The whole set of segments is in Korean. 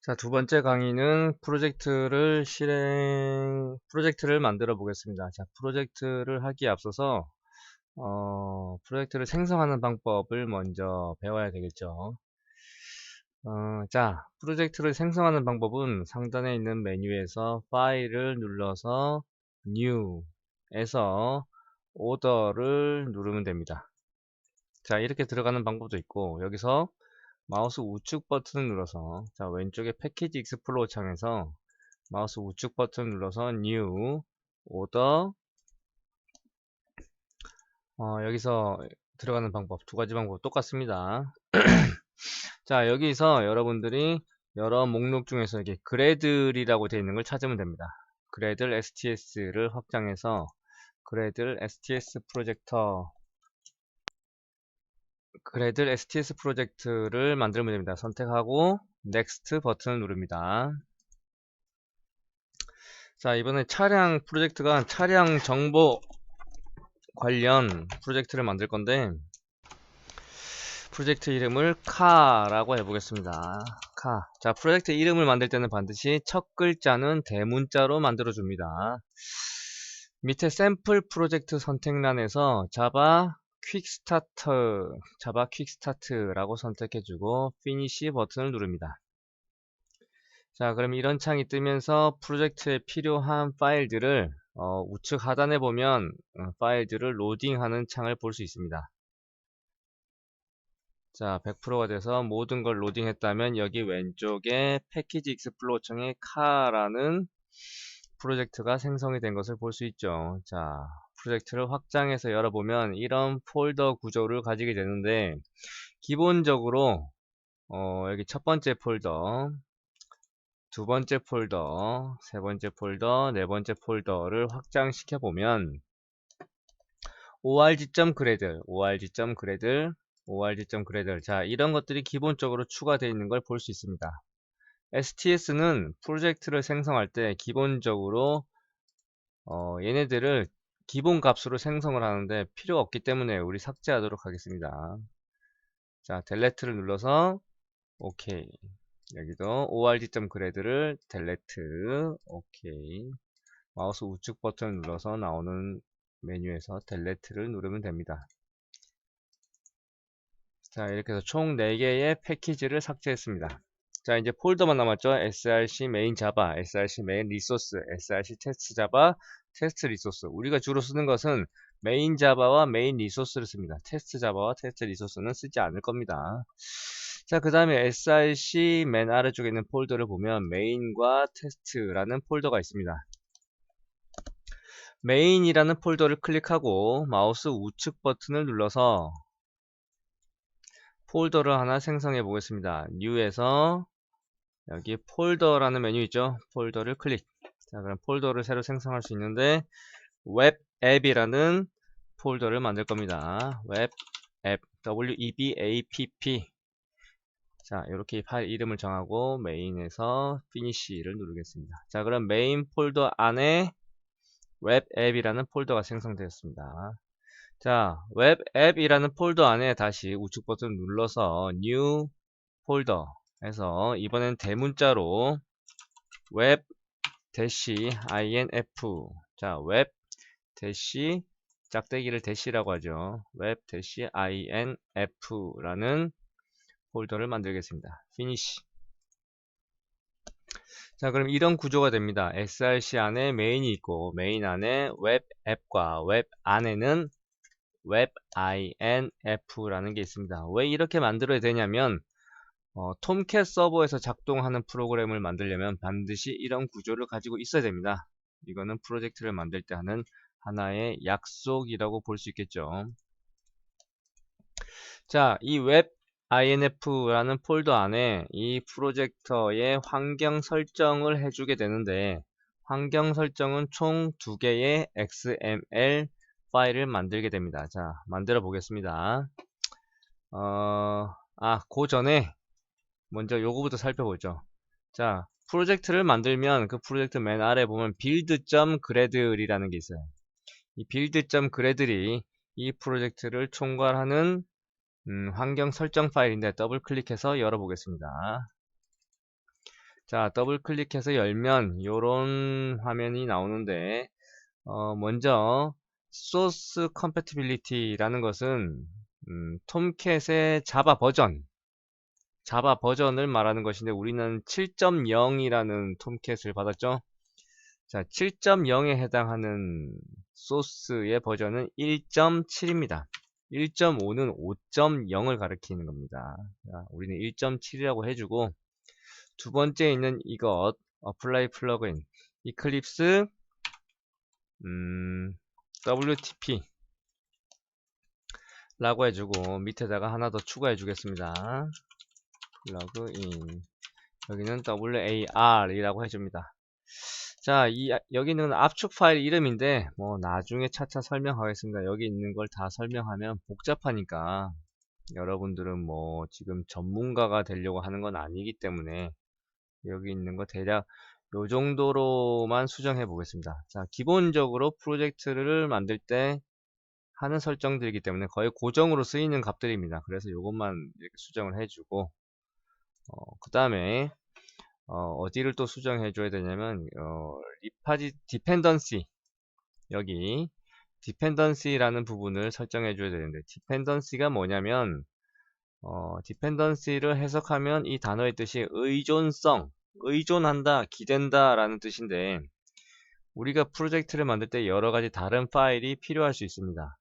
자, 두 번째 강의는 프로젝트를 만들어 보겠습니다. 자, 프로젝트를 하기에 앞서서, 프로젝트를 생성하는 방법을 먼저 배워야 되겠죠. 자, 프로젝트를 생성하는 방법은 상단에 있는 메뉴에서 파일을 눌러서 New에서 오더를 누르면 됩니다. 자, 이렇게 들어가는 방법도 있고, 여기서 마우스 우측 버튼을 눌러서, 자, 왼쪽에 패키지 익스플로어 창에서 마우스 우측 버튼 눌러서 New, Order, 여기서 들어가는 방법, 두 가지 방법 똑같습니다. 자, 여기서 여러분들이 여러 목록 중에서 이게 그래들이라고 되어 있는 걸 찾으면 됩니다. 그래들 STS를 확장해서 그래들 STS 프로젝트를 만들면 됩니다. 선택하고 Next 버튼을 누릅니다. 자, 이번에 차량 프로젝트가 차량 정보 관련 프로젝트를 만들 건데, 프로젝트 이름을 카라고 해보겠습니다. 카. 자, 프로젝트 이름을 만들 때는 반드시 첫 글자는 대문자로 만들어 줍니다. 밑에 샘플 프로젝트 선택란에서 자바 퀵스타트라고 선택해주고 피니시 버튼을 누릅니다. 자, 그럼 이런 창이 뜨면서 프로젝트에 필요한 파일들을 우측 하단에 보면 파일들을 로딩하는 창을 볼 수 있습니다. 자, 100%가 돼서 모든 걸 로딩했다면 여기 왼쪽에 패키지 익스플로어 창에 카라는 프로젝트가 생성이 된 것을 볼 수 있죠. 자, 프로젝트를 확장해서 열어보면 이런 폴더 구조를 가지게 되는데, 기본적으로 여기 첫 번째 폴더, 두 번째 폴더, 세 번째 폴더, 네 번째 폴더를 확장시켜 보면 org.gradle, org.gradle, 자, 이런 것들이 기본적으로 추가되어 있는 걸 볼 수 있습니다. STS는 프로젝트를 생성할 때 기본적으로 얘네들을 기본 값으로 생성을 하는데 필요가 없기 때문에 우리 삭제하도록 하겠습니다. 자, 델레트를 눌러서 OK. 여기도 org.gradle를 델레트, OK. 마우스 우측 버튼을 눌러서 나오는 메뉴에서 델레트를 누르면 됩니다. 자, 이렇게 해서 총 4개의 패키지를 삭제했습니다. 자, 이제 폴더만 남았죠. src 메인 자바, src 메인 리소스, src 테스트 자바, 테스트 리소스. 우리가 주로 쓰는 것은 메인 자바와 메인 리소스를 씁니다. 테스트 자바와 테스트 리소스는 쓰지 않을 겁니다. 자, 그 다음에 src 맨 아래쪽에 있는 폴더를 보면 메인과 테스트라는 폴더가 있습니다. 메인이라는 폴더를 클릭하고 마우스 우측 버튼을 눌러서 폴더를 하나 생성해 보겠습니다. New에서 여기 폴더라는 메뉴 있죠? 폴더를 클릭. 자, 그럼 폴더를 새로 생성할 수 있는데 웹 앱이라는 폴더를 만들 겁니다. 웹 앱, WEBAPP. 자, 이렇게 파일 이름을 정하고 메인에서 피니시를 누르겠습니다. 자, 그럼 메인 폴더 안에 웹 앱이라는 폴더가 생성되었습니다. 자, 웹 앱이라는 폴더 안에 다시 우측 버튼 눌러서 New 폴더 해서 이번엔 대문자로 웹 -inf. 자, 웹 대시 짝대기를 대시라고 하죠. 웹 -inf라는 폴더를 만들겠습니다. 피니시. 자, 그럼 이런 구조가 됩니다. src 안에 메인이 있고 메인 안에 웹 앱과 웹 안에는 웹 -inf라는 게 있습니다. 왜 이렇게 만들어야 되냐면 톰캣 서버에서 작동하는 프로그램을 만들려면 반드시 이런 구조를 가지고 있어야 됩니다. 이거는 프로젝트를 만들 때 하는 하나의 약속이라고 볼 수 있겠죠. 자, 이 웹 inf라는 폴더 안에 이 프로젝터의 환경 설정을 해주게 되는데, 환경 설정은 총 2개의 XML 파일을 만들게 됩니다. 자, 만들어 보겠습니다. 그 전에 먼저 요거부터 살펴보죠. 자, 프로젝트를 만들면 그 프로젝트 맨 아래 보면 build.gradle이라는 게 있어요. 이 build.gradle이 이 프로젝트를 총괄하는 환경 설정 파일인데 더블 클릭해서 열어보겠습니다. 자, 더블 클릭해서 열면 요런 화면이 나오는데 먼저 소스 컴패티빌리티라는 것은 톰캣의 자바 버전을 말하는 것인데 우리는 7.0이라는 톰캣을 받았죠. 자, 7.0에 해당하는 소스의 버전은 1.7입니다. 1.5는 5.0을 가리키는 겁니다. 자, 우리는 1.7이라고 해주고 두 번째 있는 이것 어플라이 플러그인 이클립스 WTP 라고 해주고 밑에다가 하나 더 추가해 주겠습니다. 플러그인 여기는 WAR 이라고 해줍니다. 자, 여기는 압축 파일 이름인데 뭐 나중에 차차 설명하겠습니다. 여기 있는 걸 다 설명하면 복잡하니까 여러분들은 뭐 지금 전문가가 되려고 하는 건 아니기 때문에 여기 있는 거 대략 요 정도로만 수정해 보겠습니다. 자, 기본적으로 프로젝트를 만들 때 하는 설정들이기 때문에 거의 고정으로 쓰이는 값들입니다. 그래서 요것만 이렇게 수정을 해주고 그 다음에 어디를 또 수정해 줘야 되냐면 리파지 디펜던시 여기 디펜던시라는 부분을 설정해 줘야 되는데 디펜던시가 뭐냐면 디펜던시를 해석하면 이 단어의 뜻이 의존성, 의존한다, 기댄다 라는 뜻인데 우리가 프로젝트를 만들 때 여러가지 다른 파일이 필요할 수 있습니다.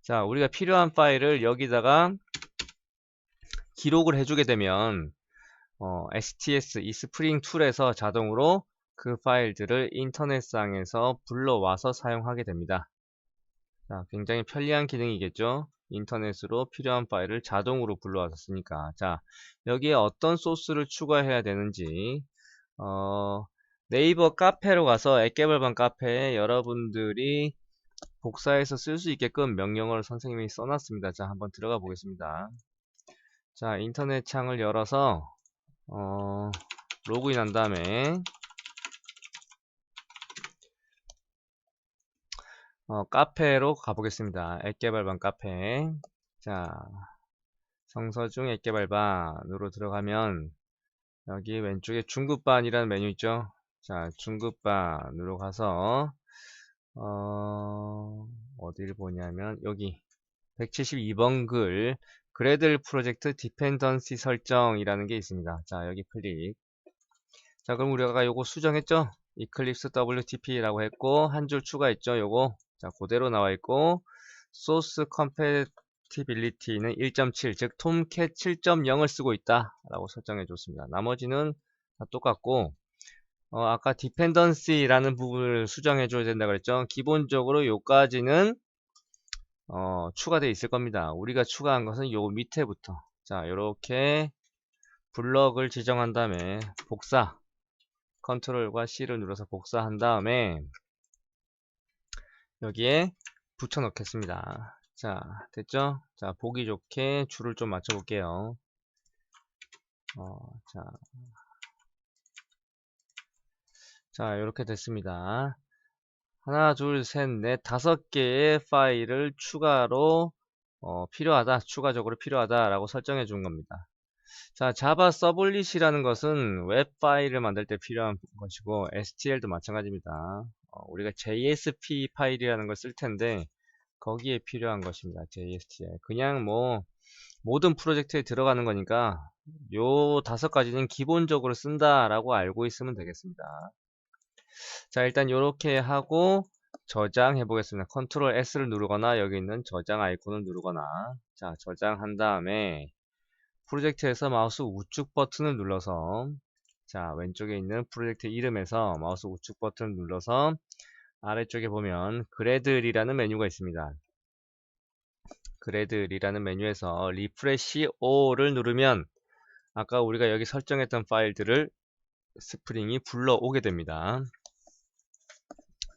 자, 우리가 필요한 파일을 여기다가 기록을 해주게 되면 STS, 이 스프링 툴에서 자동으로 그 파일들을 인터넷상에서 불러와서 사용하게 됩니다. 자, 굉장히 편리한 기능이겠죠? 인터넷으로 필요한 파일을 자동으로 불러와서 쓰니까. 자, 여기에 어떤 소스를 추가해야 되는지, 네이버 카페로 가서 액개발방 카페에 여러분들이 복사해서 쓸 수 있게끔 명령어를 선생님이 써놨습니다. 자, 한번 들어가 보겠습니다. 자, 인터넷 창을 열어서, 로그인 한 다음에, 카페로 가보겠습니다. 앱개발방 카페. 자, 성서중 앱개발반으로 들어가면 여기 왼쪽에 중급반이라는 메뉴 있죠. 자, 중급반으로 가서 어디를 보냐면 여기 172번 글 그래들 프로젝트 디펜던시 설정이라는 게 있습니다. 자, 여기 클릭. 자, 그럼 우리가 요거 수정했죠? 이클립스 WTP라고 했고 한 줄 추가했죠? 요거 자, 그대로 나와 있고 소스 컴패티빌리티는 1.7, 즉 톰캣 7.0을 쓰고 있다 라고 설정해 줬습니다. 나머지는 다 똑같고 아까 디펜던시라는 부분을 수정해 줘야 된다 그랬죠. 기본적으로 요까지는 추가되어 있을 겁니다. 우리가 추가한 것은 요 밑에부터 자, 요렇게 블럭을 지정한 다음에 복사 컨트롤과 C를 눌러서 복사한 다음에 여기에 붙여 넣겠습니다. 자, 됐죠? 자, 보기 좋게 줄을 좀 맞춰 볼게요. 자, 이렇게 됐습니다. 하나, 둘, 셋, 넷, 5개의 파일을 추가로 추가적으로 필요하다 라고 설정해 준 겁니다. 자, 자바 서블릿이라는 것은 웹 파일을 만들 때 필요한 것이고 STL도 마찬가지입니다. 우리가 JSP 파일이라는 걸 쓸 텐데 거기에 필요한 것입니다. JSTL. 그냥 뭐 모든 프로젝트에 들어가는 거니까 요 5가지는 기본적으로 쓴다라고 알고 있으면 되겠습니다. 자, 일단 이렇게 하고 저장해 보겠습니다. 컨트롤 S를 누르거나 여기 있는 저장 아이콘을 누르거나 자, 저장한 다음에 프로젝트에서 마우스 우측 버튼을 눌러서 자, 왼쪽에 있는 프로젝트 이름에서 마우스 우측 버튼을 눌러서 아래쪽에 보면 그래들이라는 메뉴가 있습니다. 그래들이라는 메뉴에서 리프레시 O를 누르면 아까 우리가 여기 설정했던 파일들을 스프링이 불러오게 됩니다.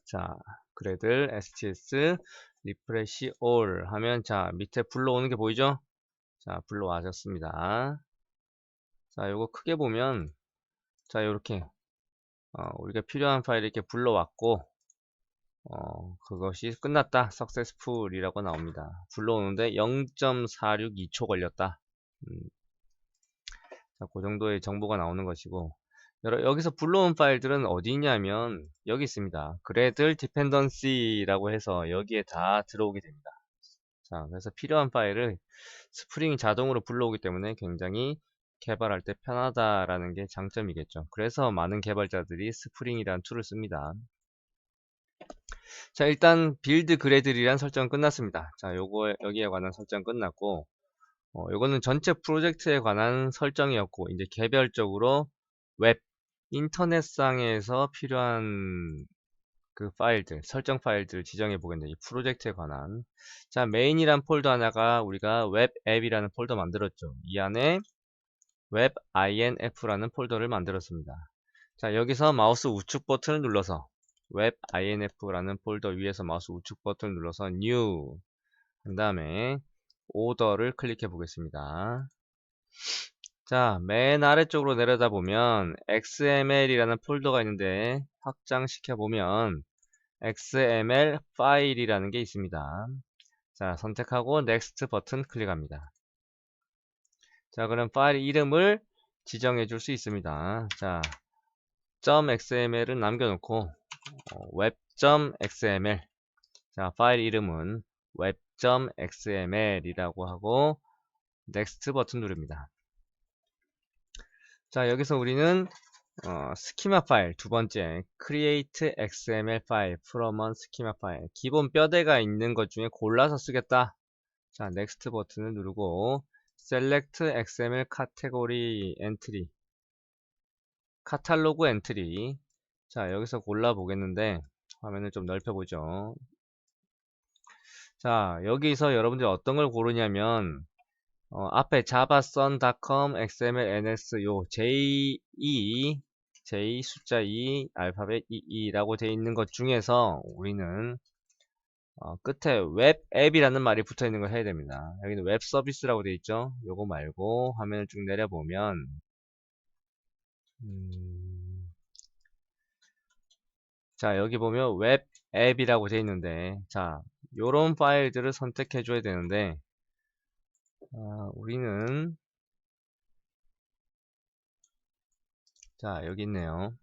자, 그래들 STS 리프레시 all 하면 자, 밑에 불러오는 게 보이죠? 자, 불러와졌습니다. 자, 요거 크게 보면 자, 요렇게 우리가 필요한 파일 이렇게 불러왔고 그것이 끝났다. successful 이라고 나옵니다. 불러오는데 0.462초 걸렸다. 자, 그 정도의 정보가 나오는 것이고 여기서 불러온 파일들은 어디 있냐면 여기 있습니다. Gradle Dependency라고 해서 여기에 다 들어오게 됩니다. 자, 그래서 필요한 파일을 스프링이 자동으로 불러오기 때문에 굉장히 개발할 때 편하다라는 게 장점이겠죠. 그래서 많은 개발자들이 스프링이라는 툴을 씁니다. 자, 일단 빌드 그래들이란 설정 끝났습니다. 자, 여기에 관한 설정 끝났고, 요거는 전체 프로젝트에 관한 설정이었고, 이제 개별적으로 웹, 인터넷상에서 필요한 그 파일들, 설정 파일들을 지정해 보겠는데, 이 프로젝트에 관한. 자, 메인이란 폴더 하나가 우리가 웹 앱이라는 폴더 만들었죠. 이 안에 웹 inf라는 폴더를 만들었습니다. 자, 여기서 마우스 우측 버튼을 눌러서 웹 inf라는 폴더 위에서 마우스 우측 버튼을 눌러서 new 그 다음에 오더를 클릭해 보겠습니다. 자, 맨 아래쪽으로 내려다 보면 xml이라는 폴더가 있는데 확장시켜 보면 xml 파일이라는 게 있습니다. 자, 선택하고 next 버튼 클릭합니다. 자, 그럼 파일 이름을 지정해 줄 수 있습니다. 자, .xml은 남겨놓고 web.xml 자, 파일 이름은 web.xml이라고 하고 next 버튼 누릅니다. 자, 여기서 우리는 스키마 파일 두 번째 create xml 파일 from a schema 파일 기본 뼈대가 있는 것 중에 골라서 쓰겠다. 자, next 버튼을 누르고 select xml category entry 카탈로그 엔트리 자, 여기서 골라 보겠는데 화면을 좀 넓혀 보죠. 자, 여기서 여러분들이 어떤 걸 고르냐면 앞에 javasun.com xml ns 요 J 숫자 2 알파벳 22라고 되어 있는 것 중에서 우리는 끝에 웹 앱이라는 말이 붙어 있는 걸 해야 됩니다. 여기는 웹 서비스라고 되어 있죠. 요거 말고 화면을 쭉 내려보면 자, 여기 보면 웹 앱이라고 되어 있는데 자, 요런 파일들을 선택해 줘야 되는데 우리는 자, 여기 있네요.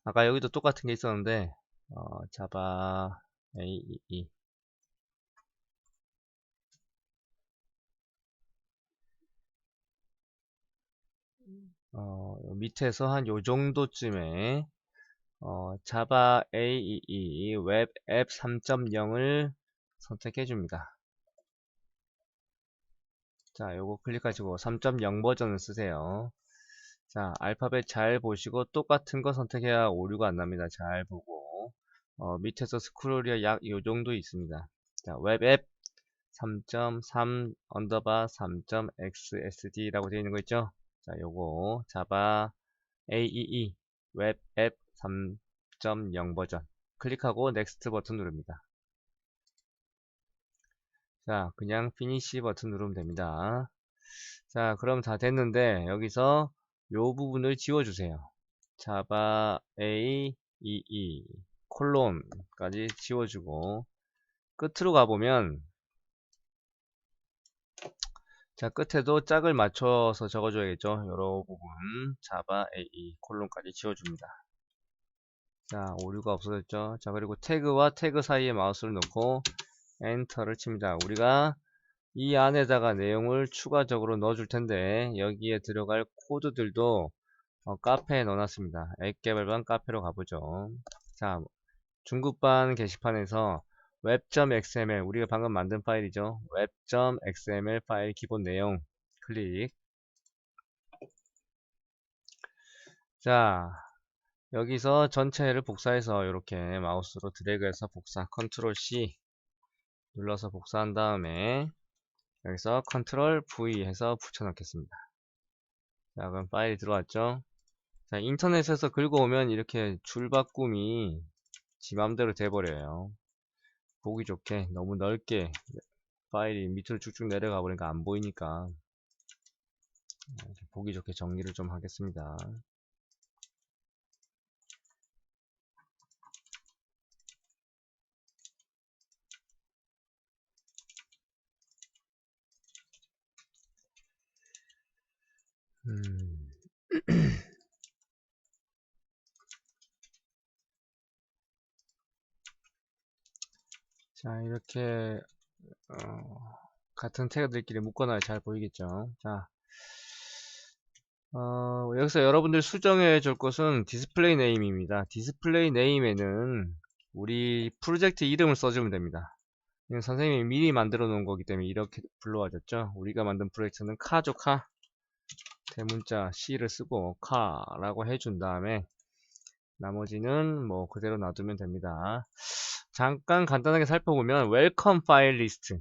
아까 여기도 똑같은 게 있었는데 자바 AEE 밑에서 한 요 정도쯤에 자바 AEE 웹 앱 3.0을 선택해 줍니다. 자, 요거 클릭하시고 3.0 버전을 쓰세요. 자, 알파벳 잘 보시고 똑같은 거 선택해야 오류가 안 납니다. 잘 보고 밑에서 스크롤이 약 요 정도 있습니다. 자, 웹앱 3.3 언더바 3.xsd라고 되어 있는 거 있죠? 자, 요거 자바 AEE 웹앱 3.0 버전 클릭하고 넥스트 버튼 누릅니다. 자, 그냥 피니시 버튼 누르면 됩니다. 자, 그럼 다 됐는데 여기서 요 부분을 지워주세요. 자바 AEE 콜론까지 지워주고 끝으로 가보면 자, 끝에도 짝을 맞춰서 적어줘야겠죠. 요런 부분 자바 AE 콜론까지 지워줍니다. 자, 오류가 없어졌죠. 자, 그리고 태그와 태그 사이에 마우스를 놓고 엔터를 칩니다. 우리가 이 안에다가 내용을 추가적으로 넣어줄 텐데 여기에 들어갈 코드들도 카페에 넣어놨습니다. 앱 개발반 카페로 가보죠. 자, 중급반 게시판에서 web.xml 우리가 방금 만든 파일이죠. web.xml 파일 기본 내용 클릭. 자, 여기서 전체를 복사해서 이렇게 마우스로 드래그해서 복사 컨트롤 C 눌러서 복사한 다음에 여기서 컨트롤 V 해서 붙여넣겠습니다. 자, 그럼 파일이 들어왔죠. 자, 인터넷에서 긁어오면 이렇게 줄바꿈이 지 맘대로 돼버려요. 보기 좋게 너무 넓게 파일이 밑으로 쭉쭉 내려가 버리니까 안 보이니까 보기 좋게 정리를 좀 하겠습니다. 자, 이렇게 같은 태그들끼리 묶어놔야 잘 보이겠죠. 자, 여기서 여러분들 수정해 줄 것은 디스플레이 네임입니다. 디스플레이 네임에는 우리 프로젝트 이름을 써주면 됩니다. 이건 선생님이 미리 만들어 놓은 거기 때문에 이렇게 불러와졌죠. 우리가 만든 프로젝트는 카죠, 카. 대문자 C를 쓰고 카라고 해준 다음에 나머지는 뭐 그대로 놔두면 됩니다. 잠깐 간단하게 살펴보면 웰컴 파일 리스트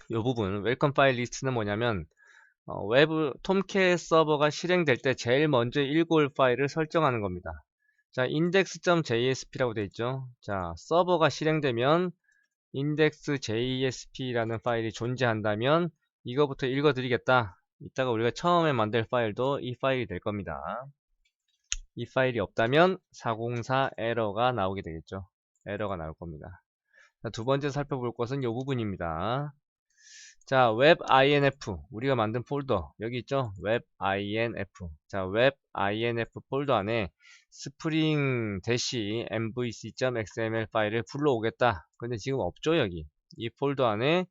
이 부분 웰컴 파일 리스트는 뭐냐면 외부 톰캣 서버가 실행될 때 제일 먼저 읽어올 파일을 설정하는 겁니다. 자, index.jsp라고 되어 있죠. 자, 서버가 실행되면 index.jsp라는 파일이 존재한다면 이거부터 읽어드리겠다. 이따가 우리가 처음에 만들 파일도 이 파일이 될 겁니다. 이 파일이 없다면 404 에러가 나오게 되겠죠. 에러가 나올 겁니다. 자, 두 번째 살펴볼 것은 이 부분입니다. 자, webinf 우리가 만든 폴더 여기 있죠. webinf 자, webinf 폴더 안에 spring-mvc.xml 파일을 불러오겠다. 근데 지금 없죠. 여기 이 폴더 안에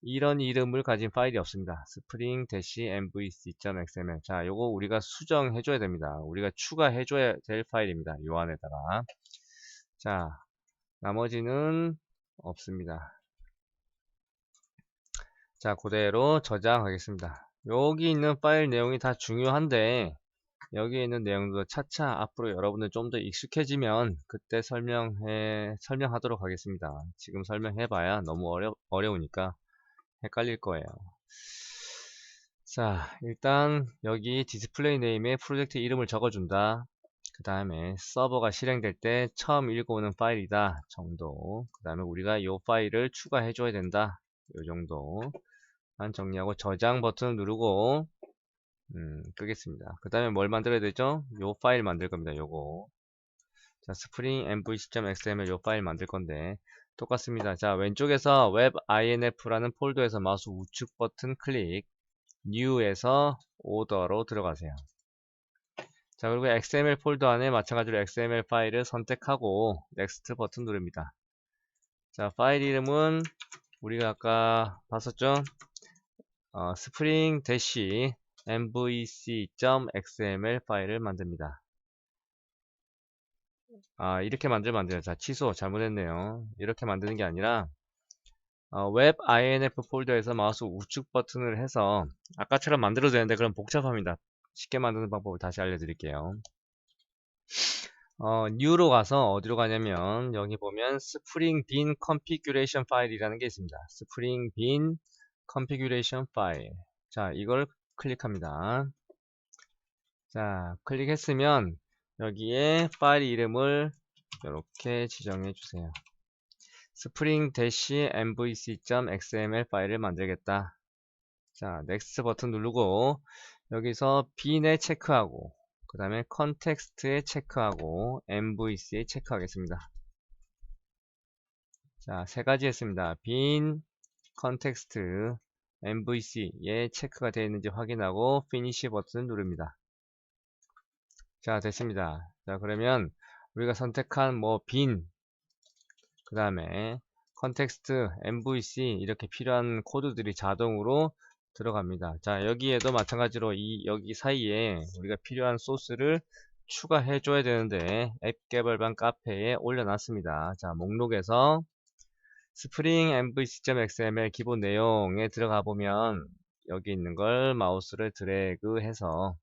이런 이름을 가진 파일이 없습니다. spring-mvc.xml 자, 요거 우리가 수정해 줘야 됩니다. 우리가 추가해 줘야 될 파일입니다. 요 안에다가 자, 나머지는 없습니다. 자, 그대로 저장하겠습니다. 여기 있는 파일 내용이 다 중요한데 여기에 있는 내용도 차차 앞으로 여러분들 좀 더 익숙해지면 그때 설명하도록 하겠습니다. 지금 설명해봐야 너무 어려우니까 헷갈릴 거예요. 자, 일단 여기 디스플레이 네임에 프로젝트 이름을 적어준다. 그 다음에 서버가 실행될 때 처음 읽어오는 파일이다 정도. 그 다음에 우리가 이 파일을 추가해 줘야 된다. 이 정도 만 정리하고 저장 버튼을 누르고 끄겠습니다. 그 다음에 뭘 만들어야 되죠? 요 파일 만들 겁니다. 요거 자, spring mvc.xml 요 파일 만들 건데 똑같습니다. 자, 왼쪽에서 webinf라는 폴더에서 마우스 우측 버튼 클릭 new에서 order로 들어가세요. 자, 그리고 XML 폴더 안에 마찬가지로 XML 파일을 선택하고 next 버튼 누릅니다. 자, 파일 이름은 우리가 아까 봤었죠? spring-mvc.xml 파일을 만듭니다. 이렇게 만들면 안 돼요. 자, 취소 잘못했네요. 이렇게 만드는 게 아니라 webinf 폴더에서 마우스 우측 버튼을 해서 아까처럼 만들어도 되는데 그럼 복잡합니다. 쉽게 만드는 방법을 다시 알려드릴게요. new로 가서 어디로 가냐면 여기 보면 spring bin configuration 파일이라는 게 있습니다. spring bin configuration 파일. 자, 이걸 클릭합니다. 자, 클릭했으면 여기에 파일 이름을 이렇게 지정해 주세요. spring-mvc.xml 파일을 만들겠다. 자, next 버튼 누르고 여기서 bin에 체크하고 그 다음에 컨텍스트에 체크하고 mvc에 체크하겠습니다. 자, 세 가지 했습니다. bin, 컨텍스트, mvc에 체크가 되어 있는지 확인하고 finish 버튼을 누릅니다. 자, 됐습니다. 자, 그러면 우리가 선택한 bin 그 다음에 컨텍스트, MVC 이렇게 필요한 코드들이 자동으로 들어갑니다. 자, 여기에도 마찬가지로 여기 사이에 우리가 필요한 소스를 추가해 줘야 되는데 앱 개발반 카페에 올려놨습니다. 자, 목록에서 spring mvc.xml 기본 내용에 들어가 보면 여기 있는 걸 마우스를 드래그 해서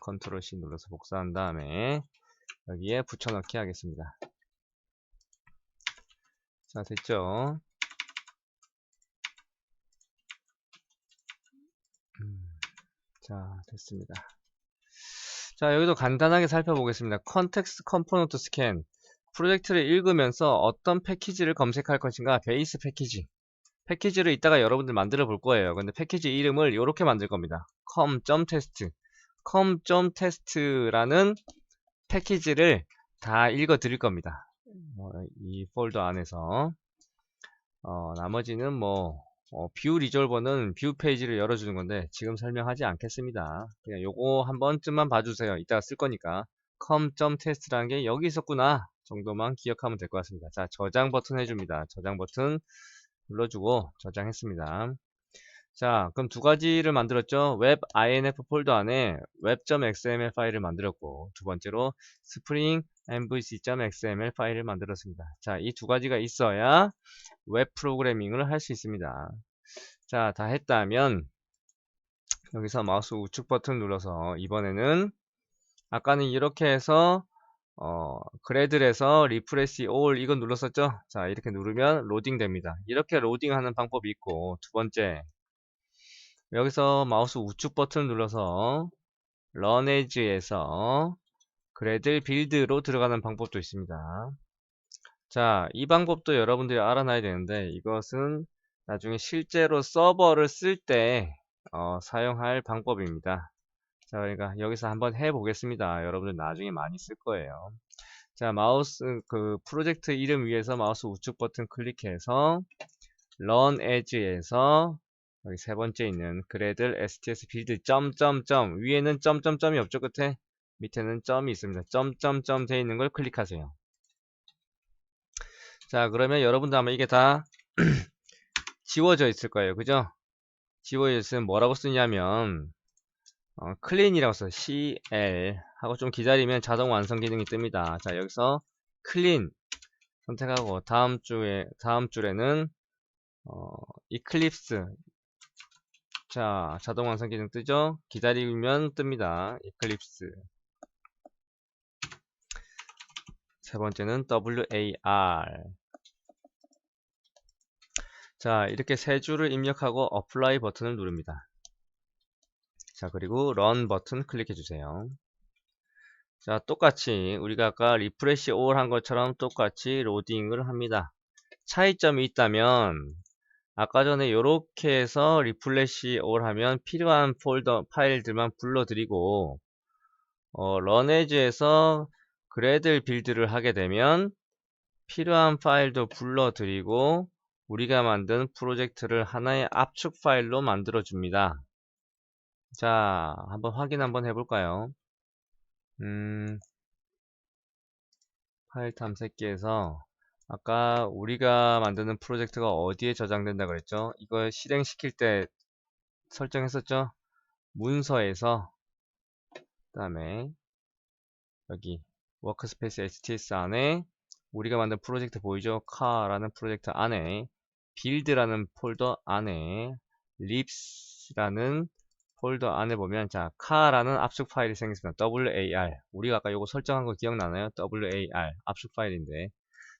컨트롤 C 눌러서 복사한 다음에 여기에 붙여넣기 하겠습니다. 자, 됐죠? 자, 됐습니다. 자, 여기도 간단하게 살펴보겠습니다. 컨텍스트 컴포넌트 스캔. 프로젝트를 읽으면서 어떤 패키지를 검색할 것인가. 베이스 패키지. 패키지를 이따가 여러분들 만들어 볼 거예요. 근데 패키지 이름을 이렇게 만들 겁니다. com.test. com.test라는 패키지를 다 읽어 드릴 겁니다. 이 폴더 안에서. 나머지는 뷰 리졸버는 뷰 페이지를 열어주는 건데 지금 설명하지 않겠습니다. 그냥 요거 한 번쯤만 봐주세요. 이따가 쓸 거니까. com.test라는 게 여기 있었구나 정도만 기억하면 될 것 같습니다. 자, 저장 버튼 해줍니다. 저장 버튼 눌러주고 저장했습니다. 자, 그럼 두 가지를 만들었죠. 웹 inf 폴더 안에 web.xml 파일을 만들었고, 두 번째로 spring mvc.xml 파일을 만들었습니다. 자, 이 두 가지가 있어야 웹 프로그래밍을 할 수 있습니다. 자, 다 했다면 여기서 마우스 우측 버튼 눌러서 이번에는 아까는 이렇게 해서 그래들에서 리프레시 올 이건 눌렀었죠. 자, 이렇게 누르면 로딩 됩니다. 이렇게 로딩하는 방법이 있고, 두 번째 여기서 마우스 우측 버튼 눌러서 run as에서 그래들 빌드로 들어가는 방법도 있습니다. 자, 이 방법도 여러분들이 알아놔야 되는데, 이것은 나중에 실제로 서버를 쓸 때 사용할 방법입니다. 자, 그러니까 여기서 한번 해보겠습니다. 여러분들 나중에 많이 쓸 거예요. 자, 마우스 그 프로젝트 이름 위에서 마우스 우측 버튼 클릭해서 run as에서 여기 세 번째 있는 그래들 sts 빌드 점점점 위에는 점점점이 없죠. 끝에 밑에는 점이 있습니다. 점점점 되어 있는 걸 클릭하세요. 자, 그러면 여러분들 아마 이게 다 지워져 있을 거예요. 그죠? 지워져 있으면 뭐라고 쓰냐면 클린이라고 써요. cl 하고 좀 기다리면 자동 완성 기능이 뜹니다. 자, 여기서 클린 선택하고 다음 줄에는 이클립스. 자, 자동 완성 기능 뜨죠? 기다리면 뜹니다. 이클립스. 세 번째는 WAR. 자, 이렇게 세 줄을 입력하고 어플라이 버튼을 누릅니다. 자, 그리고 런 버튼 클릭해 주세요. 자, 똑같이 우리가 아까 리프레시 올 한 것처럼 똑같이 로딩을 합니다. 차이점이 있다면 아까 전에 이렇게 해서 리플래시 올 하면 필요한 폴더 파일들만 불러드리고 런에즈에서 그래들 빌드를 하게 되면 필요한 파일도 불러드리고 우리가 만든 프로젝트를 하나의 압축 파일로 만들어 줍니다. 자, 한번 확인 한번 해볼까요? 파일 탐색기에서 아까 우리가 만드는 프로젝트가 어디에 저장된다 그랬죠? 이걸 실행시킬 때 설정했었죠? 문서에서 그 다음에 여기 워크스페이스 HTS 안에 우리가 만든 프로젝트 보이죠? 카라는 프로젝트 안에 빌드라는 폴더 안에 립스라는 폴더 안에 보면 자 카라는 압축 파일이 생겼습니다. WAR 우리가 아까 이거 설정한 거 기억나나요? WAR 압축 파일인데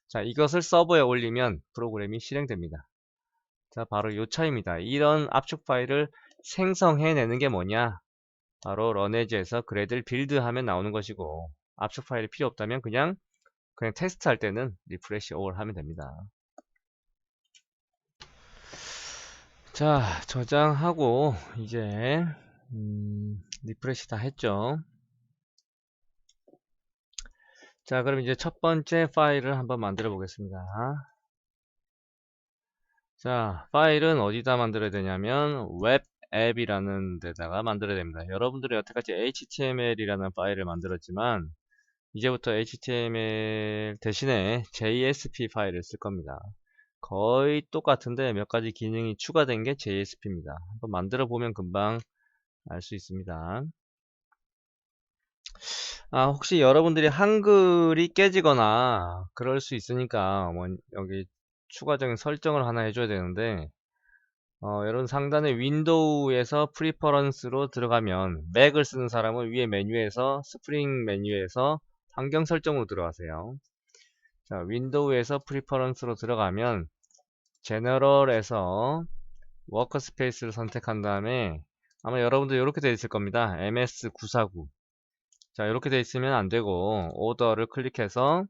자 이것을 서버에 올리면 프로그램이 실행됩니다. 자 바로 요 차이입니다. 이런 압축 파일을 생성해내는 게 뭐냐 바로 런에즈에서 그래들 빌드 하면 나오는 것이고 압축 파일이 필요 없다면 그냥 테스트 할 때는 리프레시 올 하면 됩니다. 자 저장하고 이제 리프레시 다 했죠. 자 그럼 이제 첫 번째 파일을 한번 만들어 보겠습니다. 자 파일은 어디다 만들어야 되냐면 웹 앱이라는 데다가 만들어야 됩니다. 여러분들이 여태까지 HTML이라는 파일을 만들었지만 이제부터 HTML 대신에 JSP 파일을 쓸 겁니다. 거의 똑같은데 몇 가지 기능이 추가된 게 JSP입니다. 한번 만들어 보면 금방 알 수 있습니다. 혹시 여러분들이 한글이 깨지거나 그럴 수 있으니까 여기 추가적인 설정을 하나 해줘야 되는데 여러분 상단에 윈도우에서 프리퍼런스로 들어가면 맥을 쓰는 사람은 위에 메뉴에서 스프링 메뉴에서 환경 설정으로 들어가세요. 자, 윈도우에서 프리퍼런스로 들어가면 제너럴에서 워커스페이스를 선택한 다음에 아마 여러분들 이렇게 되어 있을 겁니다. MS949 자 이렇게 되어 있으면 안되고 오더를 클릭해서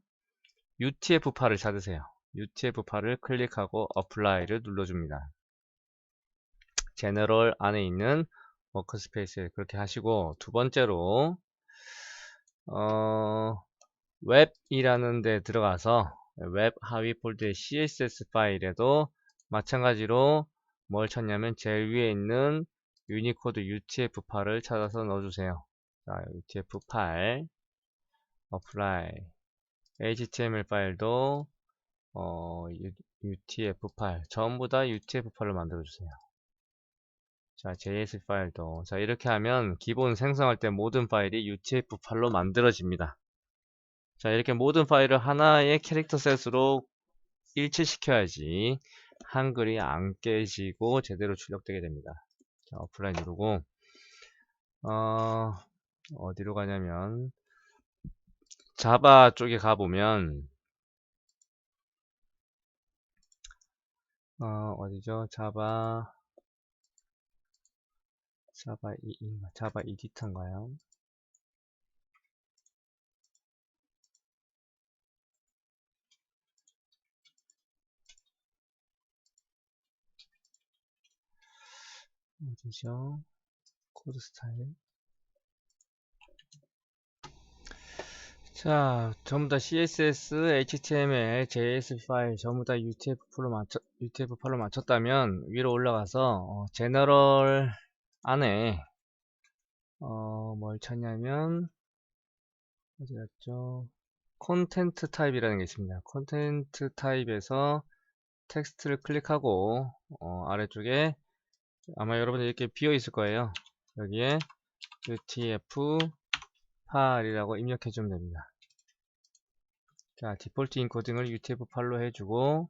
UTF-8을 찾으세요. UTF-8을 클릭하고 어플라이를 눌러줍니다. 제너럴 안에 있는 워크스페이스에 그렇게 하시고 두 번째로 웹이라는 데 들어가서 웹 하위 폴더의 CSS 파일에도 마찬가지로 뭘 찾냐면 제일 위에 있는 유니코드 UTF-8을 찾아서 넣어주세요. 자, UTF-8 apply. HTML 파일도 UTF-8 전부 다 UTF-8로 만들어주세요. 자, JS 파일도 자 이렇게 하면 기본 생성할 때 모든 파일이 UTF-8로 만들어집니다. 자 이렇게 모든 파일을 하나의 캐릭터 셋으로 일치시켜야지 한글이 안 깨지고 제대로 출력되게 됩니다. 자, 어플라이 누르고 어디로 가냐면 자바 쪽에 가보면 어디죠? 자바 에디터인가요? 어디죠? 코드 스타일. 자, 전부 다 CSS, HTML, JS 파일 전부 다 UTF-8로 맞췄다면 위로 올라가서 제너럴 안에 뭘 찾냐면 어디 갔죠? 콘텐트 타입이라는 게 있습니다. 콘텐트 타입에서 텍스트를 클릭하고 아래쪽에 아마 여러분들 이렇게 비어 있을 거예요. 여기에 UTF-8이라고 입력해 주면 됩니다. 자, 디폴트 인코딩을 UTF-8로 해주고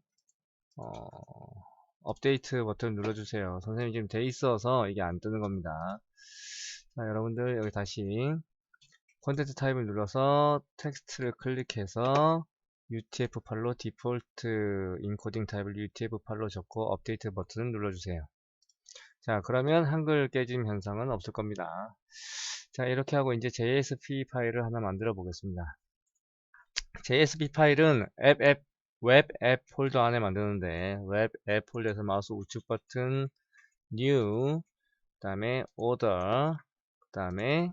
업데이트 버튼 눌러주세요. 선생님 지금 돼 있어서 이게 안 뜨는 겁니다. 자, 여러분들 여기 다시 콘텐트 타입을 눌러서 텍스트를 클릭해서 UTF-8로 디폴트 인코딩 타입을 UTF-8로 적고 업데이트 버튼을 눌러주세요. 자, 그러면 한글 깨짐 현상은 없을 겁니다. 자, 이렇게 하고 이제 JSP 파일을 하나 만들어 보겠습니다. JSP 파일은 웹 앱 폴더 안에 만드는데 웹 앱 폴더에서 마우스 우측 버튼 New 그 다음에 Order 그 다음에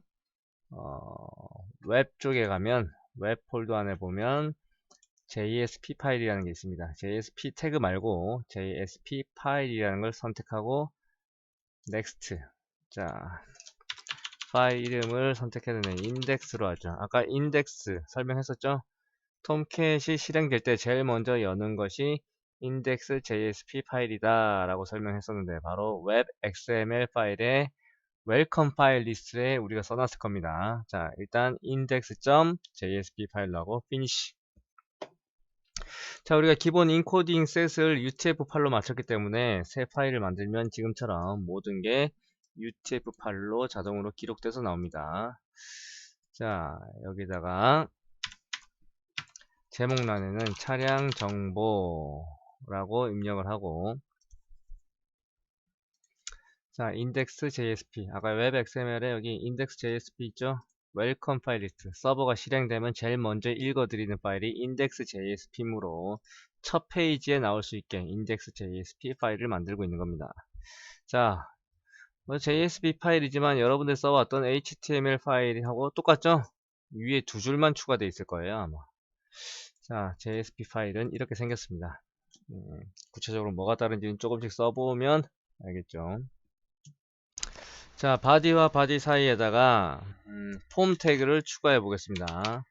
웹 쪽에 가면 웹 폴더 안에 보면 JSP 파일이라는 게 있습니다. JSP 태그 말고 JSP 파일이라는 걸 선택하고 Next. 자, 파일 이름을 선택해야 되네. 인덱스로 하죠. 아까 인덱스 설명했었죠? 톰캣이 실행될 때 제일 먼저 여는 것이 index JSP 파일이다 라고 설명했었는데 바로 웹 XML 파일의 웰컴 파일 리스트에 우리가 써놨을 겁니다. 자, 일단 index.jsp 파일로 하고 finish. 자, 우리가 기본 인코딩 셋을 UTF-8로 맞췄기 때문에 새 파일을 만들면 지금처럼 모든 게 UTF-8로 자동으로 기록돼서 나옵니다. 자, 여기다가 제목란에는 차량 정보라고 입력을 하고 자, index JSP 아까 웹 XML에 여기 index JSP 있죠? 웰컴 파일 리스트 서버가 실행되면 제일 먼저 읽어드리는 파일이 index JSP이므로 첫 페이지에 나올 수 있게 index JSP 파일을 만들고 있는 겁니다. 자, JSP 파일이지만 여러분들 써왔던 HTML 파일하고 똑같죠? 위에 두 줄만 추가되어 있을 거예요 아마. 자, JSP 파일은 이렇게 생겼습니다. 구체적으로 뭐가 다른지는 조금씩 써보면 알겠죠. 자, 바디와 바디 사이에다가 폼 태그를 추가해 보겠습니다.